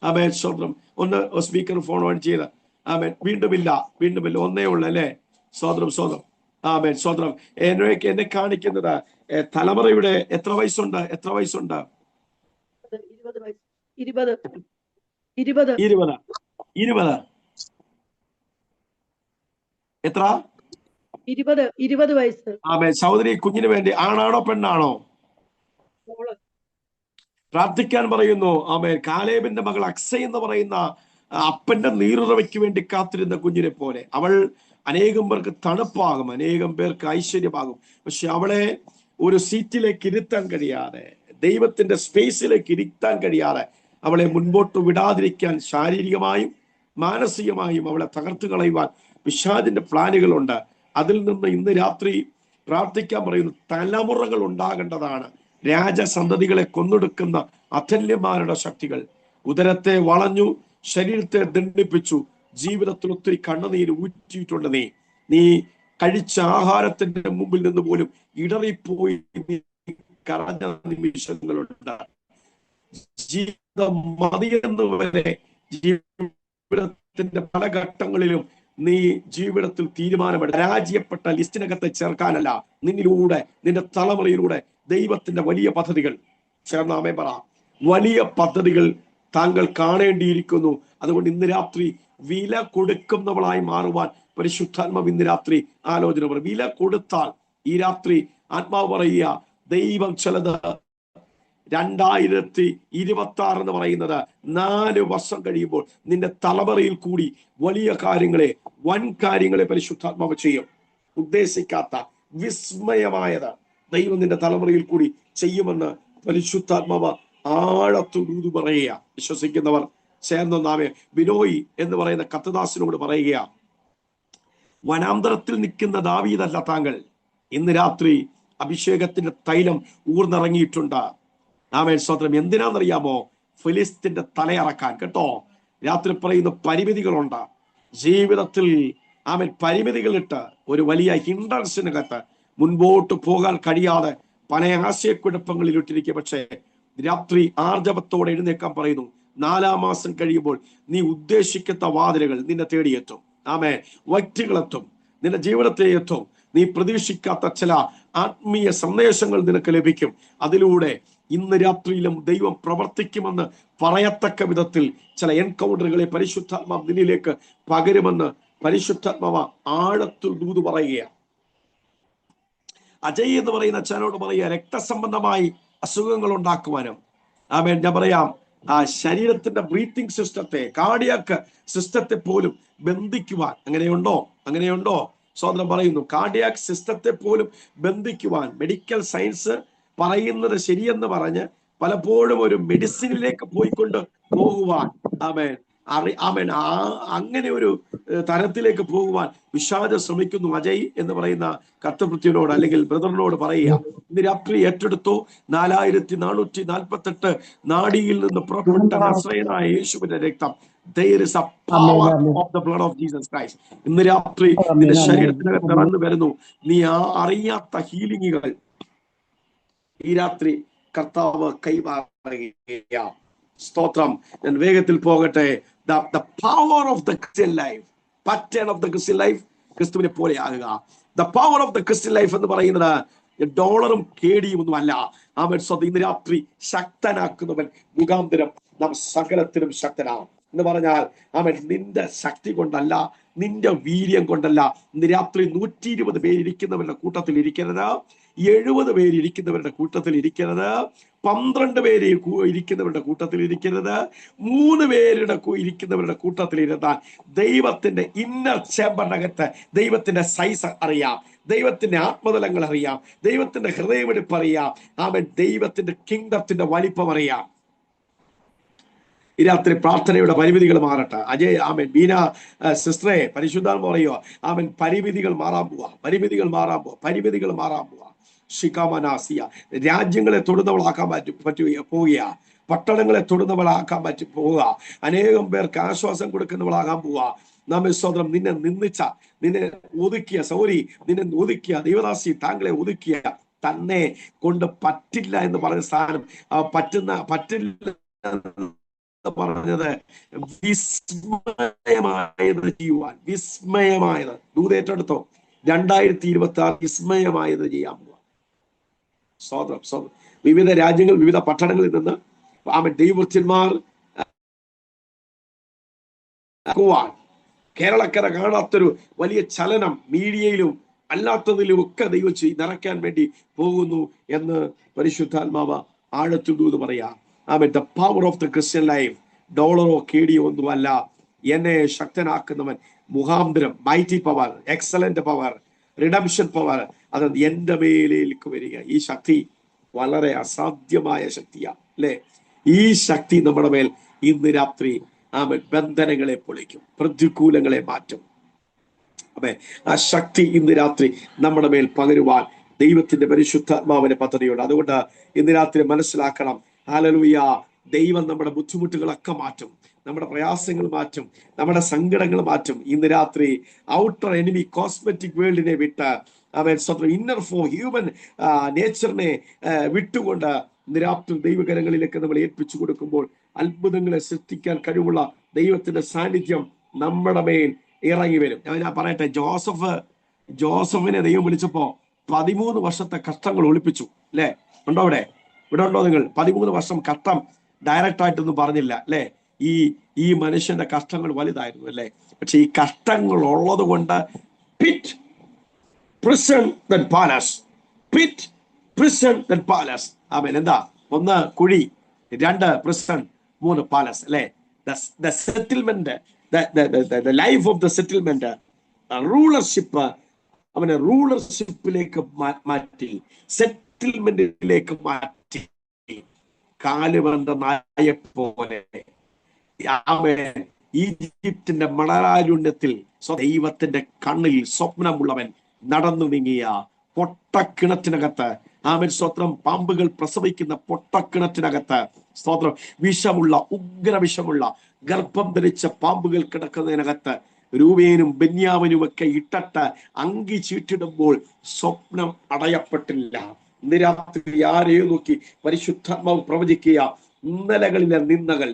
ആമേ, സ്തോത്രം. ഒന്ന് സ്പീക്കർ ഫോൺ ഓൺ ചെയ്ത്, ആമേ. വീണ്ടുമില്ല, ഒന്നേ ഉള്ളു, അല്ലേ? സ്തോത്രം, സ്തോത്രം. ആമേ, സ്തോത്രം. എന്നെ കാണിക്കുന്നത് തലമുറയുടെ എത്ര വയസ്സുണ്ട്? 20 എത്ര? 20 വയസ്സ്. ആമേ. സഹോദരി, കുഞ്ഞിന് വേണ്ടി ആണാണോ പെണ്ണാണോ? പ്രാർത്ഥിക്കാൻ പറയുന്നു. ആമേ. കാലേബിന്റെ മകൾ അക്സ എന്ന് പറയുന്ന അപ്പന്റെ നീറുറവയ്ക്ക് വേണ്ടി കാത്തിരുന്ന കുഞ്ഞിനെ പോലെ അവൾ അനേകം പേർക്ക് തണുപ്പാകും, അനേകം പേർക്ക് ഐശ്വര്യമാകും. പക്ഷെ അവളെ ഒരു സീറ്റിലേക്ക് ഇരുത്താൻ കഴിയാതെ, ദൈവത്തിന്റെ സ്പേസിലേക്ക് ഇരുത്താൻ കഴിയാതെ അവളെ മുൻപോട്ട് വിടാതിരിക്കാൻ ശാരീരികമായും മാനസികമായും അവളെ തകർത്തു കളയുവാൻ പിശാചിന്റെ പ്ലാനുകളുണ്ട്. അതിൽ നിന്ന് ഇന്ന് രാത്രി പ്രാർത്ഥിക്കാൻ പറയുന്നു. തലമുറകൾ ഉണ്ടാകേണ്ടതാണ്. രാജസന്തതികളെ കൊന്നൊടുക്കുന്ന അഥല്യന്മാരുടെ ശക്തികൾ ഉദരത്തെ വളഞ്ഞു, ശരീരത്തെ ദണ്ഡിപ്പിച്ചു, ജീവിതത്തിൽ ഒത്തിരി കണ്ണുനീര് ഊറ്റിയിട്ടുണ്ട്. നീ കഴിച്ച ആഹാരത്തിന്റെ മുമ്പിൽ നിന്ന് പോലും ഇടറിപ്പോയി കരഞ്ഞ നിമിഷങ്ങളുണ്ട്. ജീവിതം മതിയെന്ന് വരെ ജീവിതത്തിന്റെ പല ഘട്ടങ്ങളിലും നീ ജീവിതത്തിൽ തീരുമാനമെടുത്ത പരാജയപ്പെട്ട ലിസ്റ്റിനകത്ത് ചേർക്കാനല്ല, നിന്നിലൂടെ, നിന്റെ തലമുറയിലൂടെ ദൈവത്തിന്റെ വലിയ പദ്ധതികൾ, ചേർന്നാമേ പറ, വലിയ പദ്ധതികൾ താങ്കൾ കാണേണ്ടിയിരിക്കുന്നു. അതുകൊണ്ട് ഇന്ന് രാത്രി വില കൊടുക്കുന്നവളായി മാറുവാൻ പരിശുദ്ധാത്മാവ് ഇന്ന് രാത്രി ആലോചന പറയും. വില കൊടുത്താൽ ഈ രാത്രി ആത്മാവ് പറയുക, ദൈവം ചിലത് 2026 എന്ന് പറയുന്നത് 4 വർഷം കഴിയുമ്പോൾ നിന്റെ തലമുറയിൽ കൂടി വലിയ കാര്യങ്ങളെ, വൻ കാര്യങ്ങളെ പരിശുദ്ധാത്മാവ് ചെയ്യും. ഉദ്ദേശിക്കാത്ത വിസ്മയമായത് ദൈവം നിന്റെ തലമുറയിൽ കൂടി ചെയ്യുമെന്ന് പരിശുദ്ധാത്മാവ് ആഴത്തുടൂതു പറയുക. വിശ്വസിക്കുന്നവർ ചേർന്നൊന്നാമേ. ബിനോയി എന്ന് പറയുന്ന കത്തദാസിനോട് പറയുക, വനാന്തരത്തിൽ നിൽക്കുന്ന ദാവീദല്ല താങ്കൾ. ഇന്ന് രാത്രി അഭിഷേകത്തിന്റെ തൈലം ഊർന്നിറങ്ങിയിട്ടുണ്ട്. ആമേൻ, സ്തോത്രം. എന്തിനാണെന്നറിയാമോ? ഫിലിസ്തീന്റെ തലയറക്കാൻ. കേട്ടോ, രാത്രി പറയുന്ന പരിമിതികളുണ്ട് ജീവിതത്തിൽ. ആമേൻ, പരിമിതികളിട്ട് ഒരു വലിയ ഹിൻഡ്രൻസിനകത്ത് മുൻപോട്ട് പോകാൻ കഴിയാതെ പല ആശയക്കുഴപ്പങ്ങളിൽ ഇട്ടിരിക്കുക. പക്ഷേ രാത്രി ആർജവത്തോടെ എഴുന്നേക്കാൻ പറയുന്നു. 4-ാം മാസം കഴിയുമ്പോൾ നീ ഉദ്ദേശിക്കുന്ന വാതിലുകൾ നിന്നെ തേടിയെത്തും. ആമേൻ. വ്യക്തികളെത്തും, നിന്റെ ജീവിതത്തെ എത്തും. നീ പ്രതീക്ഷിക്കാത്ത ചില ആത്മീയ സന്ദേശങ്ങൾ നിനക്ക് ലഭിക്കും. അതിലൂടെ ഇന്ന് രാത്രിയിലും ദൈവം പ്രവർത്തിക്കുമെന്ന് പറയത്തക്ക വിധത്തിൽ ചില എൻകൗണ്ടറുകളെ പരിശുദ്ധാത്മാവ് നിന്നിലേക്ക് പകരുമെന്ന് പരിശുദ്ധാത്മാവ് ആഴത്തിൽ ദൂത് പറയുകയാണ്. അജയ് എന്ന് പറയുന്ന അച്ഛനോട് പറയുക, രക്തസംബന്ധമായി അസുഖങ്ങൾ ഉണ്ടാക്കുവാനും, ആമേൻ, ഞാൻ പറയാം, ആ ശരീരത്തിന്റെ ബ്രീത്തിങ് സിസ്റ്റത്തെ, കാർഡിയാക് സിസ്റ്റത്തെ പോലും ബന്ധിക്കുവാൻ അങ്ങനെയുണ്ടോ സ്വതന്ത്രം പറയുന്നു. കാർഡിയാക് സിസ്റ്റത്തെ പോലും ബന്ധിക്കുവാൻ മെഡിക്കൽ സയൻസ് പറയുന്നത് ശരിയെന്ന് പറഞ്ഞ് പലപ്പോഴും ഒരു മെഡിസിനിലേക്ക് പോയിക്കൊണ്ട് പോകുവാൻ അങ്ങനെ ഒരു തരത്തിലേക്ക് പോകുവാൻ പിശാച് ശ്രമിക്കുന്നു. അജയ് എന്ന് പറയുന്ന കർത്തൃഭൃത്യനോട് അല്ലെങ്കിൽ ബ്രദറിനോട് പറയുക, ഇന്ന് രാത്രി ഏറ്റെടുത്തു 4448 നാഡിയിൽ നിന്ന് പുറപ്പെട്ട നസ്രയനായ യേശുവിന്റെ രക്തം. There is a power of the blood of Jesus Christ. ഇന്ന് രാത്രി നിന്റെ ശരീരത്തിനകത്ത് ഇറങ്ങി വരുന്നു. നീ അറിയാത്ത ഹീലിംഗുകൾ ഈ രാത്രി കർത്താവ് കൈമാറുകയാണ്. സ്തോത്രം. ഞാൻ വേഗത്തിൽ പോകട്ടെ. The power of the Christian life, pattern of the Christian life, ക്രിസ്തുവിനെ പോലെ ആകുക. The power of the Christian life എന്ന് പറയുന്നത് ഡോളറും കേടിയും ഒന്നും അല്ല. ആമേൻ. ഇന്ന് രാത്രി ശക്തനാക്കുന്നവൻ മുഖാന്തരം നാം സകലത്തിലും ശക്തനാകും എന്ന് പറഞ്ഞാൽ ആമേൻ. നിന്റെ ശക്തി കൊണ്ടല്ല, നിന്റെ വീര്യം കൊണ്ടല്ല. ഇന്ന് രാത്രി 120 പേരിരിക്കുന്നവരുടെ കൂട്ടത്തിൽ ഇരിക്കരുത്, 70 പേര് ഇരിക്കുന്നവരുടെ കൂട്ടത്തിൽ ഇരിക്കരുത്, 12 പേര് ഇരിക്കുന്നവരുടെ കൂട്ടത്തിൽ ഇരിക്കരുത്, 3 പേരുടെ ഇരിക്കുന്നവരുടെ കൂട്ടത്തിൽ ഇരുന്നാൽ ദൈവത്തിന്റെ ഇന്നർ ചേമ്പറിനകത്ത് ദൈവത്തിന്റെ സൈസ് അറിയാം, ദൈവത്തിന്റെ ആത്മതലങ്ങൾ അറിയാം, ദൈവത്തിന്റെ ഹൃദയമെടുപ്പ് അറിയാം. ആമേൻ. ദൈവത്തിന്റെ കിങ്ഡത്തിന്റെ വലിപ്പം അറിയാം. ഈ രാത്രി പ്രാർത്ഥനയുടെ പരിമിതികൾ മാറട്ടെ. അജയ് ആമേൻ. ബീന സിസ്റ്ററെ പരിശുദ്ധാത്മ പറയുക, ആമേൻ. പരിമിതികൾ മാറാൻ പോവാ. ഷിക്കാമനാസിയ രാജ്യങ്ങളെ തൊടുന്നവളാക്കാൻ പോവുക, പട്ടണങ്ങളെ തൊടുന്നവളാക്കാൻ പോവുക, അനേകം പേർക്ക് ആശ്വാസം കൊടുക്കുന്നവളാകാൻ പോവുക. നമ്മെ സ്വതന്ത്രം നിന്നെ നിന്ദിച്ച, നിന്നെ ഒതുക്കിയ ദൈവദാസി, താങ്കളെ ഒതുക്കിയ, തന്നെ കൊണ്ട് പറ്റില്ല എന്ന് പറഞ്ഞ സ്ഥാനം പറ്റില്ല പറഞ്ഞത് വിസ്മയമായത് ചെയ്യുവാൻ, വിസ്മയമായത് ദൂതേറ്റെടുത്തോ 2026 വിസ്മയമായത് ചെയ്യാൻ പോവാ. സ്വതന്ത്രം. വിവിധ രാജ്യങ്ങൾ, വിവിധ പട്ടണങ്ങളിൽ നിന്ന് ആമേൻ ദൈവവൃത്യന്മാർ കേരളക്കര കാണാത്തൊരു വലിയ ചലനം മീഡിയയിലും അല്ലാത്തതിലും ഒക്കെ ദൈവം നിറയ്ക്കാൻ വേണ്ടി പോകുന്നു എന്ന് പരിശുദ്ധാത്മാവ് ആഴത്തുണ്ടു എന്ന് പറയാം. ആമേൻ. The power of the Christian life ഡോളറോ കേടിയോ ഒന്നുമല്ല. എന്നെ ശക്തനാക്കുന്നവൻ മുഖാന്തരം mighty power, excellent power, redemption power അത് എന്റെ മേലേക്ക് വരിക. ഈ ശക്തി വളരെ അസാധ്യമായ ശക്തിയാണ് അല്ലെ? ഈ ശക്തി നമ്മുടെ മേൽ ഇന്ന് രാത്രി ആമേൻ ബന്ധനങ്ങളെ പൊളിക്കും, പ്രതികൂലങ്ങളെ മാറ്റും. അതെ, ആ ശക്തി ഇന്ന് രാത്രി നമ്മുടെ മേൽ പകരുവാൻ ദൈവത്തിന്റെ പരിശുദ്ധാത്മാവിന്റെ പദ്ധതിയുണ്ട്. അതുകൊണ്ട് ഇന്ന് രാത്രി മനസ്സിലാക്കണം, ഹല്ലേലൂയ, ദൈവം നമ്മുടെ ബുദ്ധിമുട്ടുകളൊക്കെ മാറ്റും, നമ്മുടെ പ്രയാസങ്ങൾ മാറ്റും, നമ്മുടെ സങ്കടങ്ങൾ മാറ്റും. ഇന്ന് രാത്രി ഔട്ടർ എനിമി കോസ്മെറ്റിക് വേൾഡിനെ വിട്ട് അവൻ സ്വന്തം ഇന്നർ ഫോം ഹ്യൂമൻ നേച്ചറിനെ വിട്ടുകൊണ്ട് ഇന്ന് രാത്രി ദൈവകരങ്ങളിലേക്ക് നമ്മൾ ഏൽപ്പിച്ചു കൊടുക്കുമ്പോൾ അത്ഭുതങ്ങളെ സൃഷ്ടിക്കാൻ കഴിവുള്ള ദൈവത്തിന്റെ സാന്നിധ്യം നമ്മുടെ മേൽ ഇറങ്ങി വരും. ഞാൻ പറയട്ടെ, ജോസഫിനെ ദൈവം വിളിച്ചപ്പോ 13 വർഷത്തെ കഷ്ടങ്ങൾ ഒളിപ്പിച്ചു അല്ലെ? ഉണ്ടോ ഇവിടെ ഉണ്ടോ നിങ്ങൾ? 13 വർഷം കഷ്ടം ഡയറക്റ്റ് ആയിട്ടൊന്നും പറഞ്ഞില്ല അല്ലെ? ഈ മനുഷ്യന്റെ കഷ്ടങ്ങൾ വലുതായിരുന്നു അല്ലെ? പക്ഷെ ഈ കഷ്ടങ്ങൾ ഉള്ളത് കൊണ്ട് pit, prison then palace, pit, prison then palace. ആമേൻ. എന്താ? 1 കുഴി, 2 prison, 3 palace അല്ലെ? The settlement, the life of the settlement, rulership, അവനെ റൂളർഷിപ്പിലേക്ക് മാറ്റി, സെറ്റിൽമെന്റിലേക്ക് മാറ്റി, കാലുവந்த നായെ പോലെ ഈജിപ്തിന്റെ മണലാരുണ്യത്തിൽ ദൈവത്തിന്റെ കണ്ണിൽ സ്വപ്നമുള്ളവൻ നടന്നു നീങ്ങിയ പൊട്ടക്കിണറ്റിനകത്ത്, ആമേൻ സ്തോത്രം, പാമ്പുകൾ പ്രസവിക്കുന്ന പൊട്ടക്കിണറ്റിനകത്ത് സ്തോത്രം, വിഷമുള്ള ഉഗ്രവിഷമുള്ള ഗർഭം ധരിച്ച പാമ്പുകൾ കിടക്കുന്നതിനകത്ത് രൂബേനും ബെന്യാമിനും ഒക്കെ ഇട്ടിട്ട് അങ്കി ചീട്ടിടുമ്പോൾ സ്വപ്നം അടയപ്പെട്ടില്ല. ഇന്ന് രാത്രി ആരെയോ നോക്കി പരിശുദ്ധാത്മാവ് പ്രവചിക്കുക, ഇന്നലകളുടെ നിന്ദകൾ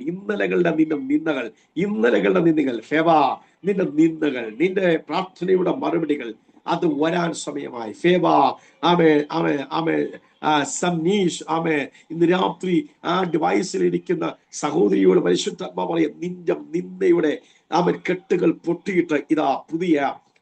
ഫേവാ, നിന്റെ നിന്ദകൾ, നിന്റെ പ്രാർത്ഥനയുടെ മറുപടികൾ അത് വരാൻ സമയമായി. ഫേവാ, സംനീഷ്, ഇന്ന് രാത്രി ആ ഡിവൈസിൽ ഇരിക്കുന്ന സഹോദരിയോട് പരിശുദ്ധാത്മാവ് പറയും, നിന്റെ നിന്ദയുടെ കെട്ടുകൾ പൊട്ടിയിട്ട് ഇതാ പുതിയ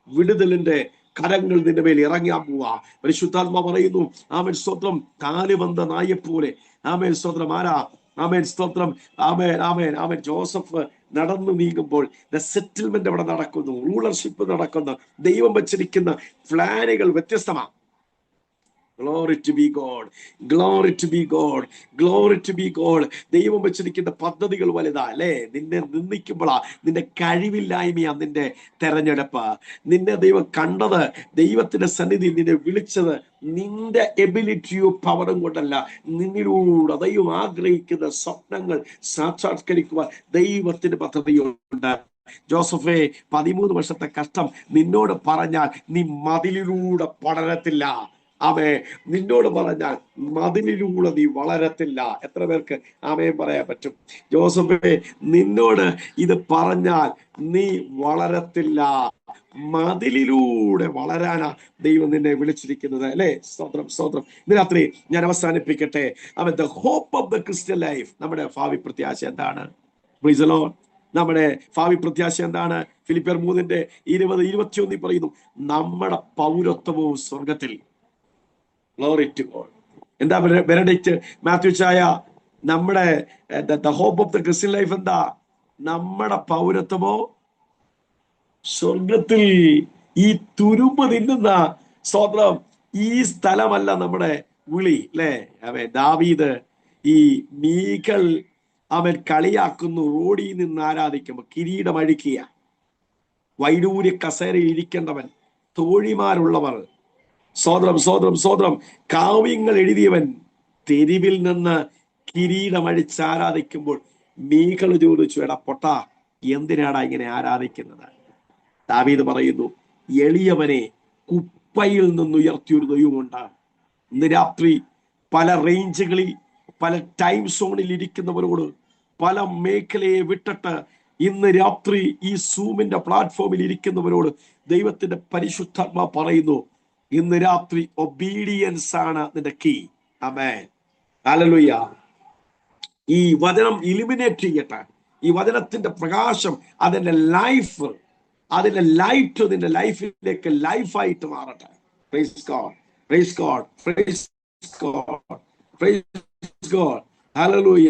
വിടുതലിന്റെ കരങ്ങൾ നിന്റെ മേൽ ഇറങ്ങാൻ പോവാ. പരിശുദ്ധാത്മാ പറയുന്നു, ആമേൻ സ്തോത്രം, കാലുവந்த നായെപ്പോലെ, ആമേൻ സ്തോത്രം, ആരാ ആമേൻ, സ്തോത്രം. ആമേൻ, ആമേൻ, ആമേൻ. ജോസഫ് നടന്നു നീങ്ങുമ്പോൾ സെറ്റിൽമെന്റ് അവിടെ നടക്കുന്നു, റൂളർഷിപ്പ് നടക്കുന്നു. ദൈവം വച്ചിരിക്കുന്ന പ്ലാനുകൾ വ്യത്യസ്തമാണ്. Glory to be God. Glory to be God. Glory to be God. ദൈവം വെച്ചിരിക്കുന്ന പദ്ധതികൾ വലുതാ അല്ലേ? നിന്നെ നിന്ദിക്കുമ്പോഴാ, നിന്റെ കഴിവില്ലായ്മയാ നിന്റെ തെരഞ്ഞെടുപ്പ്. നിന്നെ ദൈവം കണ്ടത്, ദൈവത്തിന്റെ സന്നിധി നിന്നെ വിളിച്ചത് നിന്റെ എബിലിറ്റിയോ പവറും കൊണ്ടല്ല, നിന്നിലൂടെ ദൈവം ആഗ്രഹിക്കുന്ന സ്വപ്നങ്ങൾ സാക്ഷാത്കരിക്കുവാൻ ദൈവത്തിന് പദ്ധതിയുണ്ട്. ജോസഫേ, 13 വർഷത്തെ കഷ്ടം നിന്നോട് പറഞ്ഞാൽ നീ മതിലിലൂടെ പടരത്തില്ല. അവേ, നിന്നോട് പറഞ്ഞാൽ മതിലിലൂടെ നീ വളരത്തില്ല. എത്ര പേർക്ക് ആമേൻ പറയാൻ പറ്റും? ജോസഫേ, നിന്നോട് ഇത് പറഞ്ഞാൽ നീ വളരത്തില്ല, മതിലിലൂടെ വളരാനാ ദൈവം നിന്നെ വിളിച്ചിരിക്കുന്നത് അല്ലേ? സ്തോത്രം, സ്തോത്രം. ഇന്ന് രാത്രി ഞാൻ അവസാനിപ്പിക്കട്ടെ. അവൻ the hope of the Christian life. നമ്മുടെ ഭാവി പ്രത്യാശ എന്താണ്? Praise the lord. നമ്മുടെ ഭാവി പ്രത്യാശ എന്താണ്? ഫിലിപ്പിയർ 3:20-21 പറയുന്നു, നമ്മുടെ പൗരത്വവും സ്വർഗത്തിൽ. Glory to God. എന്താ ബെനഡിക്റ്റ് മാത്യു ചായ, നമ്മുടെ the hope of the Christian life എന്താ? നമ്മുടെ പൗരത്വമോ സ്വർഗത്തിൽ. ഈ തുരുമ്പ് തിന്നുന്ന, സ്തോത്രം, ഈ സ്ഥലമല്ല നമ്മുടെ വിളി അല്ലേ? അവൻ ദാവീദ് ഈ മീഖൽ അവൻ കളിയാക്കുന്നു, റോഡിൽ നിന്ന് ആരാധിക്കുമ്പോ കിരീടം അഴിക്കുക, വൈഡൂര്യ കസേരയിൽ ഇരിക്കേണ്ടവൻ, തോഴിമാരുള്ളവർ, സ്വോത്രം, സ്വോത്രം, സ്വോത്രം, കാവ്യങ്ങൾ എഴുതിയവൻ തെരുവിൽ നിന്ന് കിരീടം അഴിച്ച് ആരാധിക്കുമ്പോൾ മീഖൽ ചോദിച്ചു, എടാ പൊട്ടാ, എന്തിനാടാ ഇങ്ങനെ ആരാധിക്കുന്നത്? ദാവീദ് പറയുന്നു, എളിയവനെ കുപ്പയിൽ നിന്ന് ഉയർത്തിയൊരു ദൈവമുണ്ട്. ഇന്ന് രാത്രി പല റേഞ്ചുകളിൽ, പല ടൈം സോണിൽ ഇരിക്കുന്നവരോട്, പല മേഖലയെ വിട്ടിട്ട് ഇന്ന് രാത്രി ഈ സൂമിന്റെ പ്ലാറ്റ്ഫോമിൽ ഇരിക്കുന്നവരോട് ദൈവത്തിന്റെ പരിശുദ്ധാത്മാ പറയുന്നു, ഇന്ന് രാത്രി ഒബീഡിയൻസ് ആണ് നിന്റെ കീ. ആമേൻ, ഹല്ലേലൂയ. ഈ വചനം ഇലിമിനേറ്റ് ചെയ്യട്ടെ. ഈ വചനത്തിന്റെ പ്രകാശം, അതിന്റെ ലൈഫ്, അതിന്റെ ലൈറ്റ് നിന്റെ ലൈഫിലേക്ക് ലൈഫായിട്ട് മാറട്ടെ. Praise God, praise God, praise God, praise God, ഹല്ലേലൂയ.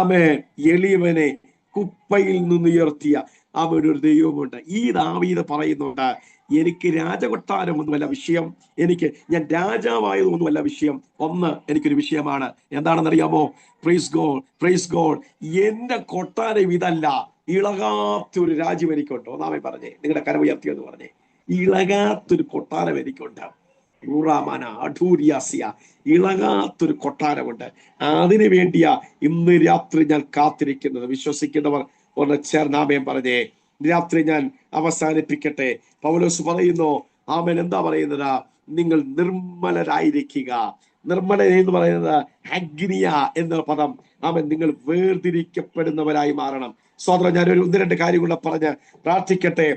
ആമേൻ. എളിയവനെ കുപ്പയിൽ നിന്ന് ഉയർത്തിയ അവൻ ഒരു ദൈവമുണ്ട്. ഈ ദാവീദ് പറയുന്നുണ്ട്, എനിക്ക് രാജകൊട്ടാരം ഒന്നുമല്ല വിഷയം, ഞാൻ രാജാവായതൊന്നുമല്ല വിഷയം. ഒന്ന് എനിക്കൊരു വിഷയമാണ്. എന്താണെന്നറിയാമോ? Price God, praise God. എന്റെ കൊട്ടാരം ഇതല്ല, ഇളകാത്തൊരു രാജ്യം എനിക്കുണ്ട്. ഒന്നാമേ പറഞ്ഞേ, നിങ്ങളുടെ കരം ഉയർത്തിയെന്ന് പറഞ്ഞേ, ഇളകാത്തൊരു കൊട്ടാരം എനിക്കുണ്ട്. ഊറാമാന അഠൂരിയാസിയ, ഇളകാത്തൊരു കൊട്ടാരമുണ്ട്. അതിനു വേണ്ടിയാ ഇന്ന് രാത്രി ഞാൻ കാത്തിരിക്കുന്നത്. വിശ്വസിക്കുന്നവർ ഒന്ന് ചേർന്നാമേൻ പറഞ്ഞേ. രാത്രി ഞാൻ അവസാനിപ്പിക്കട്ടെ. പൗലോസ് പറയുന്നു, ആമേൻ, എന്താ പറയുന്നത്? നിങ്ങൾ നിർമ്മലരായിരിക്കുക. നിർമ്മല എന്ന് പറയുന്നത് അഗ്നിയ എന്ന പദം. ആമേൻ, നിങ്ങൾ വേർതിരിക്കപ്പെടുന്നവരായി മാറണം. സ്വതന്ത്രം. ഞാൻ ഒരു 1-2 കാര്യങ്ങൾ പറഞ്ഞ് പ്രാർത്ഥിക്കട്ടെ.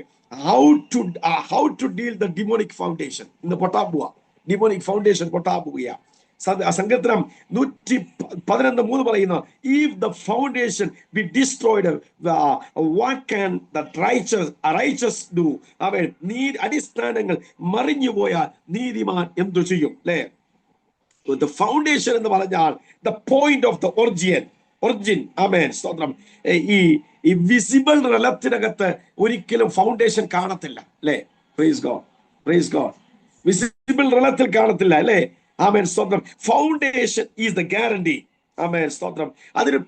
How to deal the demonic foundation. ഇന്ന് പൊട്ടാൻ പോവാ, ഡിമോണിക് ഫൗണ്ടേഷൻ പൊട്ടാൻ പോവുക. സങ്കീർത്തനം 111:3 പറയുന്നു, if the foundation be destroyed, what can the righteous do? അവൻ അടിസ്ഥാനങ്ങൾ മറിഞ്ഞു പോയാൽ നീതിമാൻ എന്തു ചെയ്യും? അല്ലേ? The foundation എന്ന് പറഞ്ഞാൽ the point of the origin. ആമേൻ, സ്തോത്രം. ഈ വിസിബിൾ റലത്തിനകത്ത് ഒരിക്കലും ഫൗണ്ടേഷൻ കാണത്തില്ല അല്ലേ? Praise God, praise God. Visible റലത്തിൽ കാണത്തില്ല അല്ലേ? ആമേൻ, സ്തോത്രം. Foundation is the guarantee. ആമേൻ, സ്തോത്രം. അതൊരു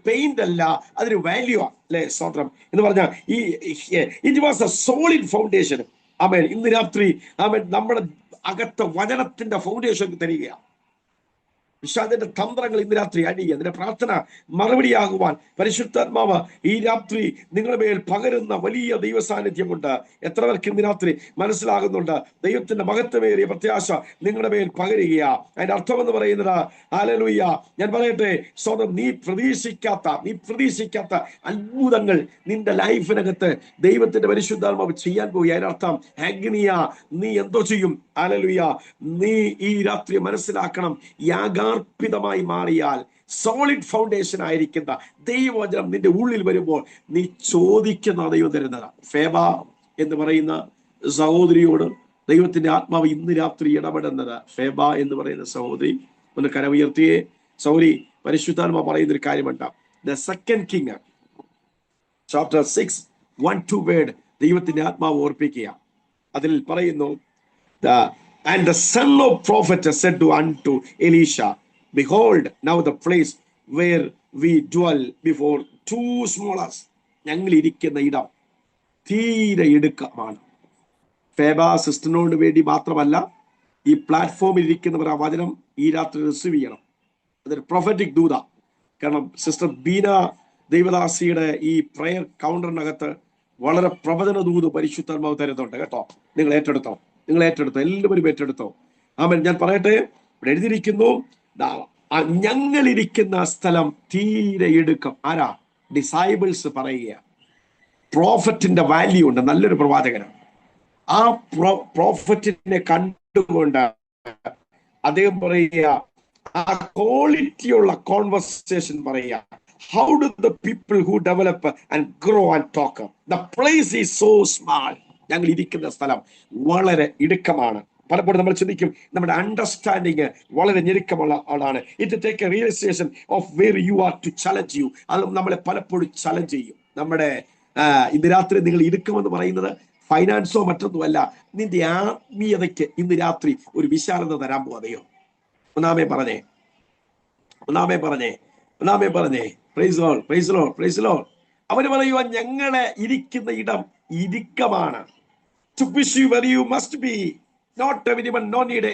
പെയിന്റ് അല്ല, അതൊരു വാല്യൂ ആണ് അല്ലേ? സ്തോത്രം. എന്ന് പറഞ്ഞാൽ it was a solid foundation. ആമേൻ. ഇന്ന് രാത്രി ആമേൻ, നമ്മുടെ അകത്ത് വചനത്തിന്റെ ഫൗണ്ടേഷൻ തരികയാണ്. പിശാചിന്റെ തന്ത്രങ്ങൾ ഇന്ന് രാത്രി അടിയുക. അതിന്റെ പ്രാർത്ഥന മറുപടിയാകുവാൻ പരിശുദ്ധാത്മാവ് ഈ രാത്രി നിങ്ങളുടെ മേൽ പകരുന്ന വലിയ ദൈവ സാന്നിധ്യം കൊണ്ട് എത്ര പേർക്ക് ഇന്ന് രാത്രി മനസ്സിലാകുന്നുണ്ട്? ദൈവത്തിന്റെ മഹത്വമേറിയ പ്രത്യാശ നിങ്ങളുടെ മേൽ പകരുകയാ. അതിന്റെ അർത്ഥം എന്ന് പറയുന്നത്, ഹല്ലേലൂയ, ഞാൻ പറയട്ടെ, സ്വന്തം നീ പ്രതീക്ഷിക്കാത്ത അത്ഭുതങ്ങൾ നിന്റെ ലൈഫിനകത്ത് ദൈവത്തിന്റെ പരിശുദ്ധാത്മാവ് ചെയ്യാൻ പോയി. അതിനർത്ഥം അഗ്നിയ, നീ എന്തോ ചെയ്യും? ഹല്ലേലൂയ. നീ ഈ രാത്രി മനസ്സിലാക്കണം, യാഗാർപ്പിതമായി മാറിയാൽ, സോളിഡ് ഫൗണ്ടേഷൻ ആയിരിക്കുന്ന ദൈവവചനം നിന്റെ ഉള്ളിൽ വരുമ്പോൾ നീ ചോദിക്കുന്ന ദൈവം തരുന്നതാണ്. ഫേബ എന്ന് പറയുന്ന സഹോദരിയോട് ദൈവത്തിന്റെ ആത്മാവ് ഇന്ന് രാത്രി ഇടപെടുന്നത്. ഫേബ എന്ന് പറയുന്ന സഹോദരി ഒന്ന് കരമുയർത്തിയേ. സഹോദരി പരിശുദ്ധാത്മ പറയുന്ന ഒരു കാര്യമുണ്ട്. The second king chapter 6 1-2 word ദൈവത്തിന്റെ ആത്മാവ് ഓർപ്പിക്കുക. അതിൽ പറയുന്നു, and the son of prophet said unto Elisha, behold, now the place where we dwell before two smallers. ഞങ്ങൾ ഇരിക്കുന്ന ഇടം തീരെ ഇടുക്കമാണ്. ഫേബ സിസ്റ്ററിനോട് വേണ്ടി മാത്രമല്ല, ഈ പ്ലാറ്റ്ഫോമിൽ ഇരിക്കുന്നവർ ആ വചനം ഈ രാത്രി റിസീവ് ചെയ്യണം. അതൊരു പ്രൊഫറ്റിക് ദൂത. കാരണം സിസ്റ്റർ ബീന ദൈവദാസിയുടെ ഈ പ്രയർ കൗണ്ടറിനകത്ത് വളരെ പ്രവചന ദൂത് പരിശുദ്ധാത്മാവ് തരുന്നുണ്ട് കേട്ടോ. നിങ്ങൾ ഏറ്റെടുത്തോ, എല്ലാവരും ഏറ്റെടുത്തോ. ആമേൻ. ഞാൻ പറയട്ടെ, ഇവിടെ എഴുതിയിരിക്കുന്നു, ഞങ്ങളിരിക്കുന്ന സ്ഥലം തീരെ ഇടുക്കം. ആരാ? ഡിസൈബിൾസ് പറയുക. പ്രോഫറ്റിന്റെ വാല്യൂ ഉണ്ട്, നല്ലൊരു പ്രവാചകനാണ്. ആ പ്രോഫറ്റിനെ കണ്ടുകൊണ്ട് അദ്ദേഹം പറയുക, ആ ക്വാളിറ്റിയുള്ള കോൺവെർസേഷൻ പറയുക. How do the people who develop and grow and talk? The place is so small. ഞങ്ങൾ ഇരിക്കുന്ന സ്ഥലം വളരെ ഇടുക്കമാണ്. പലപ്പോഴും നമ്മൾ ചിന്തിക്കും നമ്മുടെ അണ്ടർസ്റ്റാൻഡിങ് വളരെ ഞെരുക്കമുള്ള ആളാണ്. It take a realization of where you are to challenge you. അത് നമ്മളെ പലപ്പോഴും ചലഞ്ച് ചെയ്യും. നമ്മുടെ ഇന്ന് രാത്രി നിങ്ങൾ ഇടുക്കമെന്ന് പറയുന്നത് ഫൈനാൻസോ മറ്റൊന്നുമല്ല, നിന്റെ ആത്മീയതയ്ക്ക് ഇന്ന് രാത്രി ഒരു വിശാലത തരാൻ പോവുകയോ. ഒന്നാമേ പറഞ്ഞേ praise lord, praise lord, praise lord. അവന് പറയുവാൻ ഞങ്ങളെ ഇരിക്കുന്ന ഇടം ഇടുക്കമാണ്. To pursue where you must be. Not everyone no need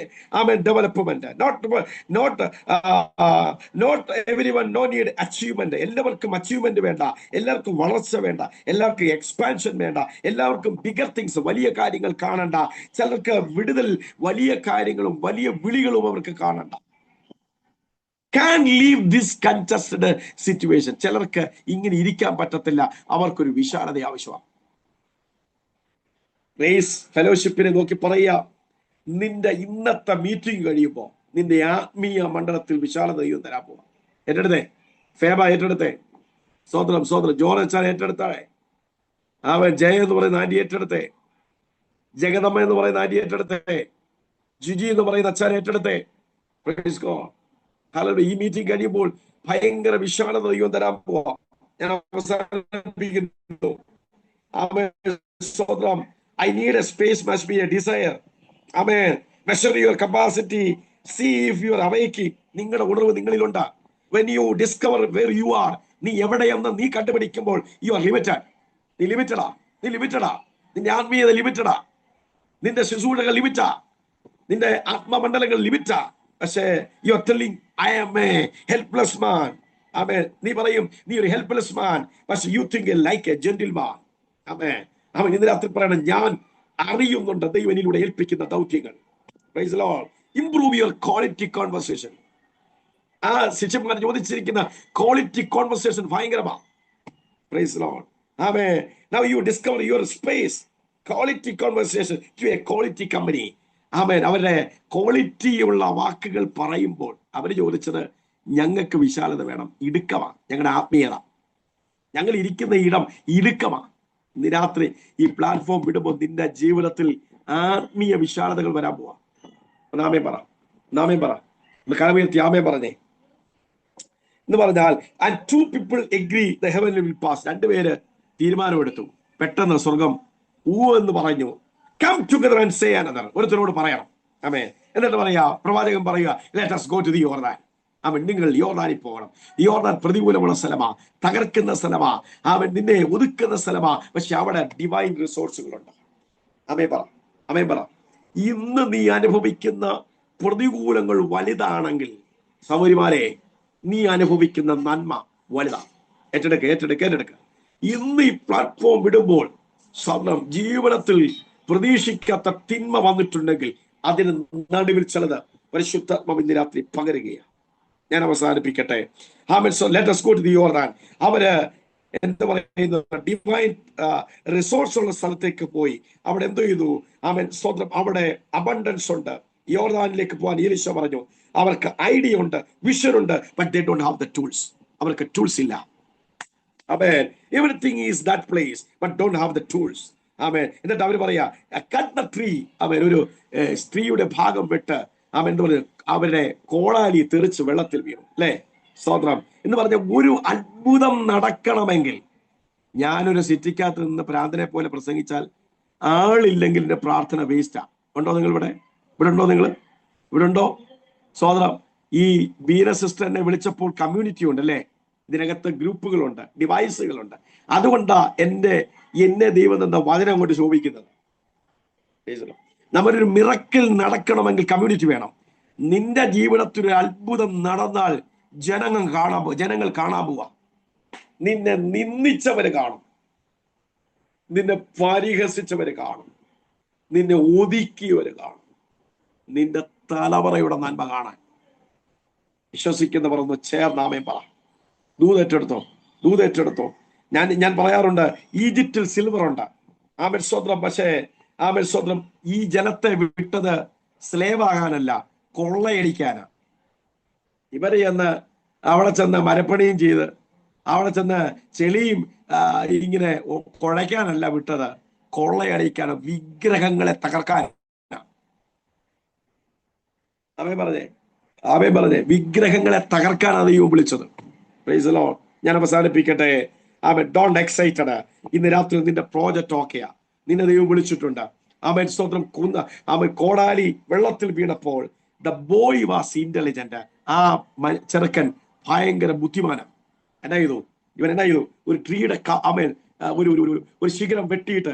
development. Not everyone no need achievement. എല്ലാവർക്കും അച്ചീവ്മെന്റ് വേണ്ട, എല്ലാവർക്കും വളർച്ച വേണ്ട, എല്ലാവർക്കും എക്സ്പാൻഷൻ വേണ്ട, എല്ലാവർക്കും ബിഗർ തിങ്സ്, വലിയ കാര്യങ്ങൾ കാണണ്ട. ചിലർക്ക് വിടുതൽ, വലിയ കാര്യങ്ങളും വലിയ വിളികളും അവർക്ക് കാണണ്ട. Can leave this congested situation. ചിലർക്ക് ഇങ്ങനെ ഇരിക്കാൻ പറ്റത്തില്ല, അവർക്കൊരു വിശാലത ആവശ്യമാണ്. റേസ് ഫെലോഷിപ്പിനെ നോക്കി പറയാ, നിന്റെ ഇന്നത്തെ മീറ്റിംഗ് കഴിയുമ്പോൾ നിന്റെ ആത്മീയ മണ്ഡലത്തിൽ വിശാലത തരാൻ പോവാ. ഏറ്റെടുത്തേ ഫേബ, ഏറ്റെടുത്തേ. സ്വതന്ത്രം ജോൺ അച്ഛൻ ഏറ്റെടുത്തേ. അവൻ ജയ എന്ന് പറയുന്ന ആന്റി ഏറ്റെടുത്തേ. ജഗദമ്മ എന്ന് പറയുന്ന ആന്റി ഏറ്റെടുത്തേ. ജിജി എന്ന് പറയുന്ന അച്ഛൻ ഏറ്റെടുത്തേ. ഹല്ലേലൂയ. ഈ മീറ്റിംഗ് കഴിയുമ്പോൾ ഭയങ്കര വിശാലത ദൈവം തരാൻ പോവാ. ഞാൻ അവസാനിപ്പിക്കുന്നു. I need a space, must be a desire. Amen. Measure your capacity. See if you are awake. നിങ്ങളുടെ ഉണർവ് നിങ്ങളിലുണ്ട്. When you discover where you are, നീ എവിടെയെന്ന് നീ കണ്ടുപിടിക്കുമ്പോൾ you are limited. നീ ലിമിറ്റഡാ. നിന്റെ ആത്മീയത ലിമിറ്റഡാ. നിന്റെ ശുശ്രൂഷകൾ ലിമിറ്റാ. നിന്റെ ആത്മമണ്ഡലങ്ങൾ ലിമിറ്റാ. പക്ഷേ you are telling I am a helpless man. Amen. നീ പറയും നീ ഒരു ഹെൽപ്ലെസ് മാൻ, പക്ഷെ you think like a gentleman. Amen. അവൻ ഇന്ന് രാത്രി പറയണം, ഞാൻ അറിയുന്നുണ്ട് ദൈവനിലൂടെ ഏൽപ്പിക്കുന്ന ദൗത്യങ്ങൾ. Praise the Lord. Improve your quality conversation. ആ ശിഷ്യന്മാർ ചോദിച്ചിരിക്കുന്ന ക്വാളിറ്റി കോൺവെർസേഷൻ ഭയങ്കരമാണ്. Praise the Lord. ആമേൻ. Now you discover your space. Quality conversation to a quality company. ആമേൻ. അവരുടെ ക്വാളിറ്റിയുള്ള വാക്കുകൾ പറയുമ്പോൾ അവര് ചോദിച്ചത്, ഞങ്ങൾക്ക് വിശാലത വേണം, ഇടുക്കമാണ് ഞങ്ങളുടെ ആത്മീയത, ഞങ്ങൾ ഇരിക്കുന്ന ഇടം ഇടുക്കമാണ്. ഇന്ന് രാത്രി ഈ പ്ലാറ്റ്ഫോം വിടുമ്പോൾ നിന്റെ ജീവിതത്തിൽ ആത്മീയ വിശാലതകൾ വരാൻ പോവാ. നാമേ പറ കരമുയർത്തി ആമേ പറഞ്ഞേ എന്ന് പറഞ്ഞാൽ, and two people agree the heaven will pass. രണ്ടുപേര് തീരുമാനമെടുത്തു. പെട്ടെന്ന് സ്വർഗം എന്ന് പറഞ്ഞു. Come together and say another. ഒരുത്തരോട് പറയണം. ആമേൻ. എന്നിട്ട് പറയാ, പ്രവാചകൻ പറയുക, let us go to the Jordan. അവൻ നിങ്ങൾ യോർദാനിൽ പോകണം. യോർദാൻ പ്രതികൂലമുള്ള സ്ഥലമാ, തകർക്കുന്ന സ്ഥലമാ, അവൻ നിന്നെ ഒതുക്കുന്ന സ്ഥലമാ. പക്ഷെ അവിടെ ഡിവൈൻ റിസോഴ്സുകളുണ്ട്. അമേ പറ ഇന്ന് നീ അനുഭവിക്കുന്ന പ്രതികൂലങ്ങൾ വലുതാണെങ്കിൽ സഹോദരിമാരെ, നീ അനുഭവിക്കുന്ന നന്മ വലുതാണ്. ഏറ്റെടുക്ക. ഇന്ന് ഈ പ്ലാറ്റ്ഫോം വിടുമ്പോൾ സ്വന്തം ജീവിതത്തിൽ പ്രതീക്ഷിക്കാത്ത തിന്മ വന്നിട്ടുണ്ടെങ്കിൽ അതിന് നടുവിൽ ചിലത് പരിശുദ്ധാത്മാവ് ഇന്ന് രാത്രി പകരുകയാണ്. ഞാൻ അവസാനിപ്പിക്കട്ടെ. ആമേൻ. So let us go to the Jordan. അവര് എന്താ പറയുന്നത്, ഡിവൈൻ റിസോഴ്സ് ഉള്ള സ്ഥലത്തേക്ക് പോയി. അവിടെ എന്ത് ചെയ്തു? ആമേൻ. സ്വന്തം അവിടെ അബണ്ടൻസ് ഉണ്ട്. യോർദാനിലേക്ക് പോകാൻ എലീശ പറഞ്ഞു. അവർക്ക് ഐഡിയ ഉണ്ട്, വിഷൻ ഉണ്ട്, but they don't have the tools. അവർക്ക് ടൂൾസ് ഇല്ല. ആമേൻ. Everything is that place but don't have the tools. ആമേൻ. എന്നിട്ട് അവർ പറയാ, കട്ട് ദ ട്രീ. ആമേൻ. ഒരു സ്ത്രീയുടെ ഭാഗം വിട്ട് അവരുടെ കോളാലി തെറിച്ച് വെള്ളത്തിൽ വീണു. അല്ലെ? സ്തോത്രം. എന്ന് പറഞ്ഞ ഒരു അത്ഭുതം നടക്കണമെങ്കിൽ, ഞാനൊരു സിറ്റിക്കകത്ത് നിന്ന് പ്രാന്തനെ പോലെ പ്രസംഗിച്ചാൽ ആളില്ലെങ്കിൽ എന്റെ പ്രാർത്ഥന വേസ്റ്റാ. ഉണ്ടോ നിങ്ങൾ ഇവിടെ? ഇവിടെ ഉണ്ടോ? നിങ്ങൾ ഇവിടെ ഉണ്ടോ? സ്തോത്രം. ഈ ബീന സിസ്റ്റർ എന്നെ വിളിച്ചപ്പോൾ കമ്മ്യൂണിറ്റി ഉണ്ട് അല്ലേ, ഇതിനകത്ത് ഗ്രൂപ്പുകളുണ്ട്, ഡിവൈസുകളുണ്ട്. അതുകൊണ്ടാ എന്നെ ദൈവം എന്ന വചനം കൊണ്ട് ശോഭിക്കുന്നത്. നമ്മളൊരു മിറക്കിൾ നടക്കണമെങ്കിൽ കമ്മ്യൂണിറ്റി വേണം. നിന്റെ ജീവിതത്തിൽ ഒരു അത്ഭുതം നടന്നാൽ ജനങ്ങൾ കാണാൻ പോവാ. നിന്നെ നിന്ദിച്ചവര് കാണും, നിന്നെ പരിഹസിച്ചവര് കാണും, നിന്നെ ഒതുക്കിയവര് കാണും. നിന്റെ തലമുറയുടെ നന്മ കാണാൻ വിശ്വസിക്കുന്നവർ ഒന്ന് ചേർന്നാമേൻ പറ. ദൂതേറ്റെടുത്തോ. ഞാൻ പറയാറുണ്ട്, ഈജിപ്തിൽ സിൽവർ ഉണ്ട്. ആമേൻ സ്തോത്രം. പക്ഷേ ആമേൻ സ്തോത്രം, ഈ ജനത്തെ വിട്ടത് സ്ലേവ് ആകാനല്ല, കൊള്ളയടിക്കാനാ. ഇവരെ അവിടെ ചെന്ന് മരപ്പണിയും ചെയ്ത് അവിടെ ചെന്ന് ചെളിയും ഇങ്ങനെ കുഴയ്ക്കാനല്ല വിട്ടത്, കൊള്ളയടിക്കാനോ വിഗ്രഹങ്ങളെ തകർക്കാൻ. അവൻ പറഞ്ഞേ വിഗ്രഹങ്ങളെ തകർക്കാനാണ് ദൈവം വിളിച്ചത്. Price the Lord. ഞാൻ അവസാനിപ്പിക്കട്ടെ. ആമേൻ. Don't excited. ഇന്ന് രാത്രി നിന്റെ പ്രോജക്റ്റ് ഓക്കെയാ, നിന്നെ ദൈവം വിളിച്ചിട്ടുണ്ട്. ആമേൻ സ്തോത്രം. ആമേൻ. കോടാലി വെള്ളത്തിൽ വീണപ്പോൾ ദ ബോയ് വാസ് ഇന്റലിജന്റ്. ആ ചെറുക്കൻ ഭയങ്കര ബുദ്ധിമാനം. ഇവൻ എന്നാ ചെയ്തു? ഒരു ട്രീയുടെ ആമേൻ ഒരു ശിഖരം വെട്ടിയിട്ട്,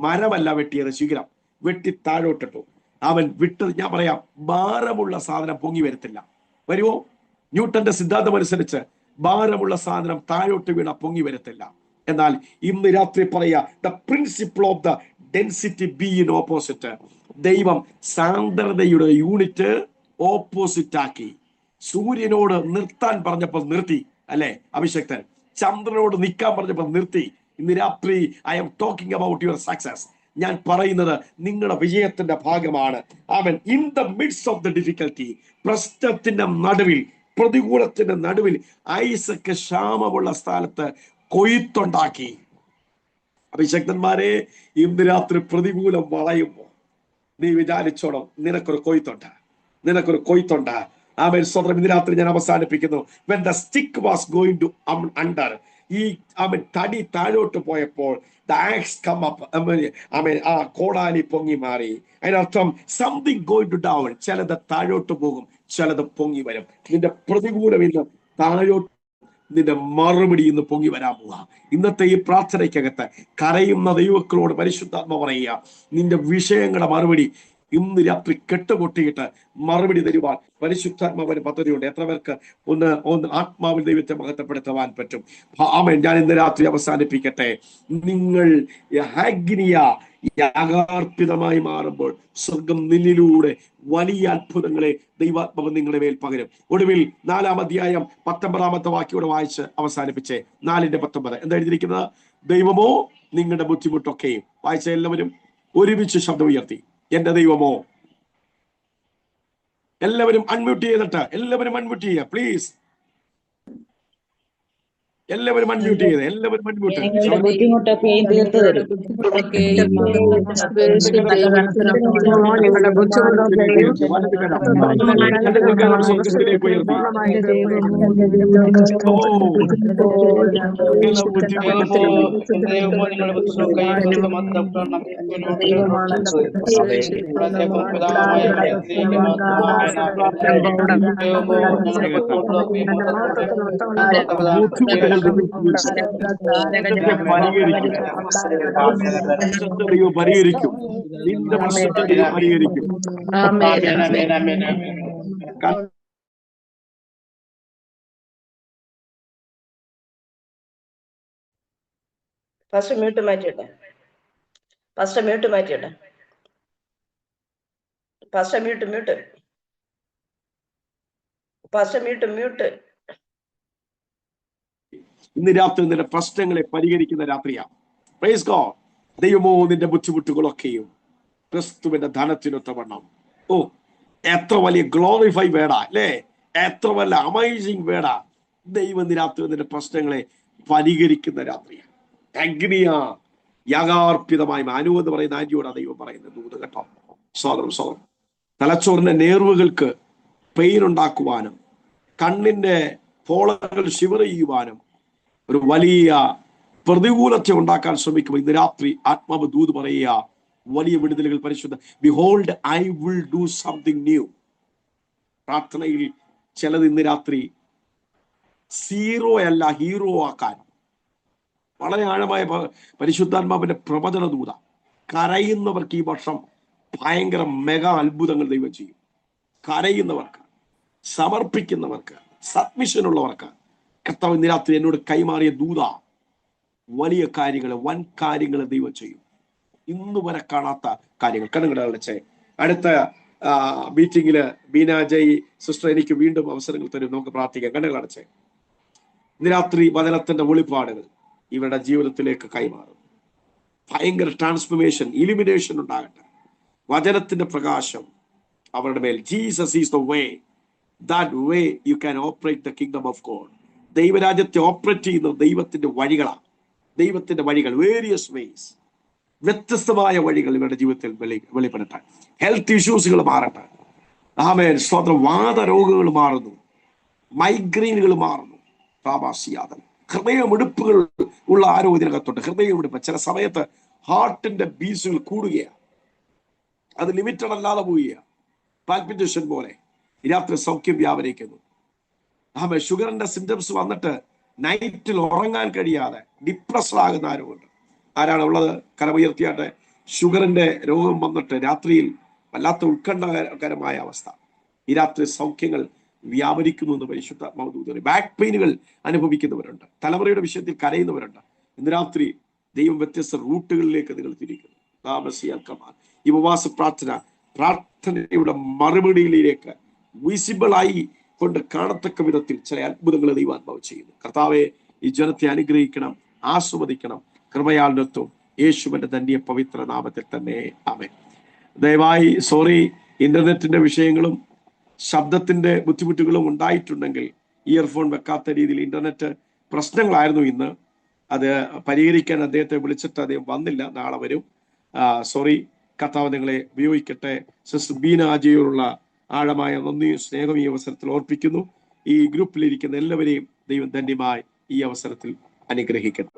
മരമല്ല വെട്ടിയത്, ശിഖരം വെട്ടി താഴോട്ടിട്ടു. അവൻ വിട്ടത്, ഞാൻ പറയാം, ഭാരമുള്ള സാധനം പൊങ്ങി വരത്തില്ല. വരുമോ? ന്യൂട്ടന്റെ സിദ്ധാന്തം അനുസരിച്ച് ഭാരമുള്ള സാധനം താഴോട്ട് വീണ പൊങ്ങി വരത്തില്ല. എന്നാൽ ഇന്ന് രാത്രി പറയാ, the principle of the density be in opposite. ദൈവം സാന്ദ്രതയുടെ യൂണിറ്റ് ഓപ്പോസിറ്റ് ആക്കി. സൂര്യനോട് നിർത്താൻ പറഞ്ഞപ്പോൾ നിർത്തി അല്ലെ അഭിഷക്തൻ? ചന്ദ്രനോട് നിൽക്കാൻ പറഞ്ഞപ്പോൾ നിർത്തി. ഇന്ന് രാത്രി I am talking about your success. ഞാൻ പറയുന്നത് നിങ്ങളുടെ വിജയത്തിന്റെ ഭാഗമാണ്. ആമേൻ. In the midst of the difficulty, പ്രശ്നത്തിന്റെ നടുവിൽ, പ്രതികൂലത്തിന്റെ നടുവിൽ ഐസക്ക് ക്ഷാമമുള്ള സ്ഥലത്ത് കൊയ്ത്തുണ്ടാക്കി. അഭിഷക്തന്മാരെ, ഇന്ന് രാത്രി പ്രതികൂലം വളയുമ്പോ നീ വിചാരിച്ചോണം, നിനക്കൊരു കൊയ്ത്തുണ്ട്. ആമേൻ സ്തോത്രം. ഇന്ന് രാത്രി ഞാൻ അവസാനിപ്പിക്കുന്നു. when the stick was going to under, ഈ ആമേൻ തടി താഴോട്ട് പോയപ്പോൾ the axe come up. ആമേൻ. ആ കോടാലി പൊങ്ങി മാറി. അതിനർത്ഥം സംതിങ് going to down. ചിലത് താഴോട്ട് പോകും, ചിലത് പൊങ്ങി വരും. നിന്റെ പ്രതികൂലം ഇന്ന് താഴോട്ട്, നിന്റെ മറുപടി ഇന്ന് പൊങ്ങി വരാൻ പോവാ. ഇന്നത്തെ ഈ പ്രാർത്ഥനയ്ക്കകത്ത് കരയുന്ന ദൈവക്കളോട് പരിശുദ്ധാത്മ പറയുക, നിന്റെ വിഷയങ്ങളുടെ മറുപടി ഇന്ന് രാത്രി കെട്ടുപൊട്ടിയിട്ട് മറുപടി തരുവാൻ പരിശുദ്ധാത്മാവിന് പദ്ധതിയുണ്ട്. എത്ര പേർക്ക് ഒന്ന് ആത്മാവിൽ ദൈവത്തെ മഹത്വപ്പെടുത്തുവാൻ പറ്റും? ആമേൻ. ഞാൻ ഇന്ന് രാത്രി അവസാനിപ്പിക്കട്ടെ. നിങ്ങൾ യാഗാർപ്പിതമായി മാറുമ്പോൾ സ്വർഗം നിന്നിലൂടെ വലിയ അത്ഭുതങ്ങളെ ദൈവാത്മാവ് നിങ്ങളുടെ മേൽ പകരും. ഒടുവിൽ 4-ാം അധ്യായം 19-ാമത്തെ വാക്യോടെ വായിച്ച് അവസാനിപ്പിച്ചേ. 4:19 എന്താ എഴുതിയിരിക്കുന്നത്? ദൈവമോ നിങ്ങളുടെ ബുദ്ധിമുട്ടൊക്കെയും. വായിച്ച എല്ലാവരും ഒരുമിച്ച് ശബ്ദം ഉയർത്തി, എന്റെ ദൈവമോ. എല്ലാവരും അൺമ്യൂട്ട് ചെയ്തിട്ട്, എല്ലാവരും അൺമ്യൂട്ട് ചെയ്യുക പ്ലീസ്. എല്ലാവരും അൺമ്യൂട്ട് ചെയ്ത്, എല്ലാവരും അൺമ്യൂട്ട്. ബുദ്ധിമുട്ടൊക്കെയും തീർത്തു തരും. പരിഹരിക്കും. നിന്റെ പ്രശ്നത്തെ പരിഹരിക്കും. ഫസ്റ്റ് മ്യൂട്ട് മാറ്റിയിട്ടെ. മ്യൂട്ട്. ഇന്ന് രാത്രി നിന്റെ പ്രശ്നങ്ങളെ പരിഹരിക്കുന്ന രാത്രിയാ. Praise God. ദൈവമോ നിന്റെ ബുദ്ധിമുട്ടുകളൊക്കെയും ക്രിസ്തുവിന്റെ ധനത്തിനൊത്തവണ്ണം. ഓ, എത്ര വലിയ ഗ്ലോറിഫൈ വേടാ അല്ലേ? എത്ര വലിയ അമേസിംഗ് വേടാ. ദൈവം ഇന്ന് രാത്രി നിന്റെ പ്രശ്നങ്ങളെ പരിഹരിക്കുന്ന രാത്രിയാ. അഗ്നിയാ യാഗാർപ്പിതമായി. അനു എന്ന് പറയുന്ന ആന്റിയോടാ ദൈവം പറയുന്നത്. ദൂത് കേട്ടോ. തലച്ചോറിന്റെ നേർവുകൾക്ക് പെയിൻ ഉണ്ടാക്കുവാനും, കണ്ണിന്റെ പോളകൾ ശിവർ ചെയ്യുവാനും ഒരു വലിയ പ്രതികൂലത്തെ ഉണ്ടാക്കാൻ ശ്രമിക്കുമ്പോൾ ഇന്ന് രാത്രി ആത്മാവ് ദൂത് പറയുക, വലിയ വിടുതലുകൾ പരിശുദ്ധ behold I will do something new. പ്രാർത്ഥനയിൽ ചിലത് ഇന്ന് രാത്രി സീറോ അല്ല ഹീറോ ആക്കാൻ വളരെ ആഴമായ പരിശുദ്ധാത്മാവിന്റെ പ്രവചന ദൂത. കരയുന്നവർക്ക് ഈ വർഷം ഭയങ്കര മെഗാ അത്ഭുതങ്ങൾ ദൈവം ചെയ്യും. കരയുന്നവർക്ക്, സമർപ്പിക്കുന്നവർക്ക്, സബ്മിഷൻ ഉള്ളവർക്ക് കർത്താവ് ഇന്ന് രാത്രി എന്നോട് കൈമാറിയ ദൂത വലിയ കാര്യങ്ങൾ, വൻ കാര്യങ്ങൾ ദൈവം ചെയ്യും. ഇന്ന് വരെ കാണാത്ത കാര്യങ്ങൾ. കണ്ണുകളടച്ച് അടുത്ത മീറ്റിംഗില് ബീന ജയ് സിസ്റ്റർ എനിക്ക് വീണ്ടും അവസരങ്ങൾ തരും, നമുക്ക് പ്രാർത്ഥിക്കാം. കണ്ണുകളടച്ച് ഇന്ന് രാത്രി വചനത്തിന്റെ വെളിപ്പാടുകൾ ഇവരുടെ ജീവിതത്തിലേക്ക് കൈമാറും. ഭയങ്കര ട്രാൻസ്ഫർമേഷൻ, ഇലിമിനേഷൻ ഉണ്ടാകട്ടെ. വചനത്തിന്റെ പ്രകാശം അവരുടെ മേൽ. Jesus is the way. That way you can operate the kingdom of God. ദൈവരാജ്യത്തെ ഓപ്പറേറ്റ് ചെയ്യുന്ന ദൈവത്തിന്റെ വഴികളാണ്. ദൈവത്തിന്റെ വഴികൾ, വേരിയസ് വേസ്, വ്യത്യസ്തമായ വഴികൾ ഇവരുടെ ജീവിതത്തിൽ വെളിപ്പെടട്ടെ. ഹെൽത്ത് ഇഷ്യൂസുകൾ മാറട്ടെ. ആമേൻ. സ്വന്തം വാതരോഗങ്ങൾ മാറുന്നു, മൈഗ്രെയിനുകൾ മാറുന്നു. താമസിയാതെ ഹൃദയമിടിപ്പുകൾ ഉള്ള ആരോഗ്യത്തിനകത്തുണ്ട്. ഹൃദയമിടിപ്പ് ചില സമയത്ത് ഹാർട്ടിന്റെ ബീസുകൾ കൂടുകയാണ്, അത് ലിമിറ്റഡ് അല്ലാതെ പോവുകയാണ്. പാൽപിറ്റേഷൻ പോലെ രാത്രി സൗഖ്യം വ്യാപരിക്കുന്നു. ആമേ. ഷുഗറിന്റെ സിംറ്റംസ് വന്നിട്ട് നൈറ്റിൽ ഉറങ്ങാൻ കഴിയാതെ ഡിപ്രസ്ഡ് ആകുന്ന ആരുമുണ്ട്. ആരാണ് ഉള്ളത്? കരമുയർത്തിയാട്ടെ. ഷുഗറിന്റെ രോഗം വന്നിട്ട് രാത്രിയിൽ വല്ലാത്ത ഉത്കണ്ഠകരമായ അവസ്ഥ. ഈ രാത്രി സൗഖ്യങ്ങൾ വ്യാപരിക്കുന്നു എന്ന് പരിശുദ്ധാത്മാവ് ദൂതൻ. ബാക്ക് പെയിനുകൾ അനുഭവിക്കുന്നവരുണ്ട്, തലമുറയുടെ വിഷയത്തിൽ കരയുന്നവരുണ്ട്. ഇന്ന് രാത്രി ദൈവം വ്യത്യസ്ത റൂട്ടുകളിലേക്ക് നിങ്ങൾ തിരിക്കുന്നു. താമസിയാൽക്കമാർ ഈ ഉപവാസ പ്രാർത്ഥനയുടെ മറുപടിയിലേക്ക് വിസിബിളായി കൊണ്ട് കാണത്തക്ക വിധത്തിൽ ചില അത്ഭുതങ്ങൾ ദൈവാത്മാവ് ചെയ്യുന്നു. കർത്താവെ, ഈ ജനത്തെ അനുഗ്രഹിക്കണം, ആസ്വദിക്കണം. കൃപയാലിനൊത്തും യേശുവിന്റെ ധന്യ പവിത്ര നാമത്തിൽ തന്നെ ആമേൻ. ദയവായി ഇന്റർനെറ്റിന്റെ വിഷയങ്ങളും ശബ്ദത്തിന്റെ ബുദ്ധിമുട്ടുകളും ഉണ്ടായിട്ടുണ്ടെങ്കിൽ ഇയർഫോൺ വെക്കാത്ത രീതിയിൽ ഇന്റർനെറ്റ് പ്രശ്നങ്ങളായിരുന്നു ഇന്ന്. അത് പരിഹരിക്കാൻ അദ്ദേഹത്തെ വിളിച്ചിട്ട് അദ്ദേഹം വന്നില്ല, നാളെ വരും. കർത്താവ് നിങ്ങളെ ഉപയോഗിക്കട്ടെ. സിസ്റ്റർ ബീന അജയോടുള്ള ആഴമായ നന്ദിയും സ്നേഹവും ഈ അവസരത്തിൽ ഓർപ്പിക്കുന്നു. ഈ ഗ്രൂപ്പിലിരിക്കുന്ന എല്ലാവരെയും ദൈവം ധന്യമായി ഈ അവസരത്തിൽ അനുഗ്രഹിക്കട്ടെ.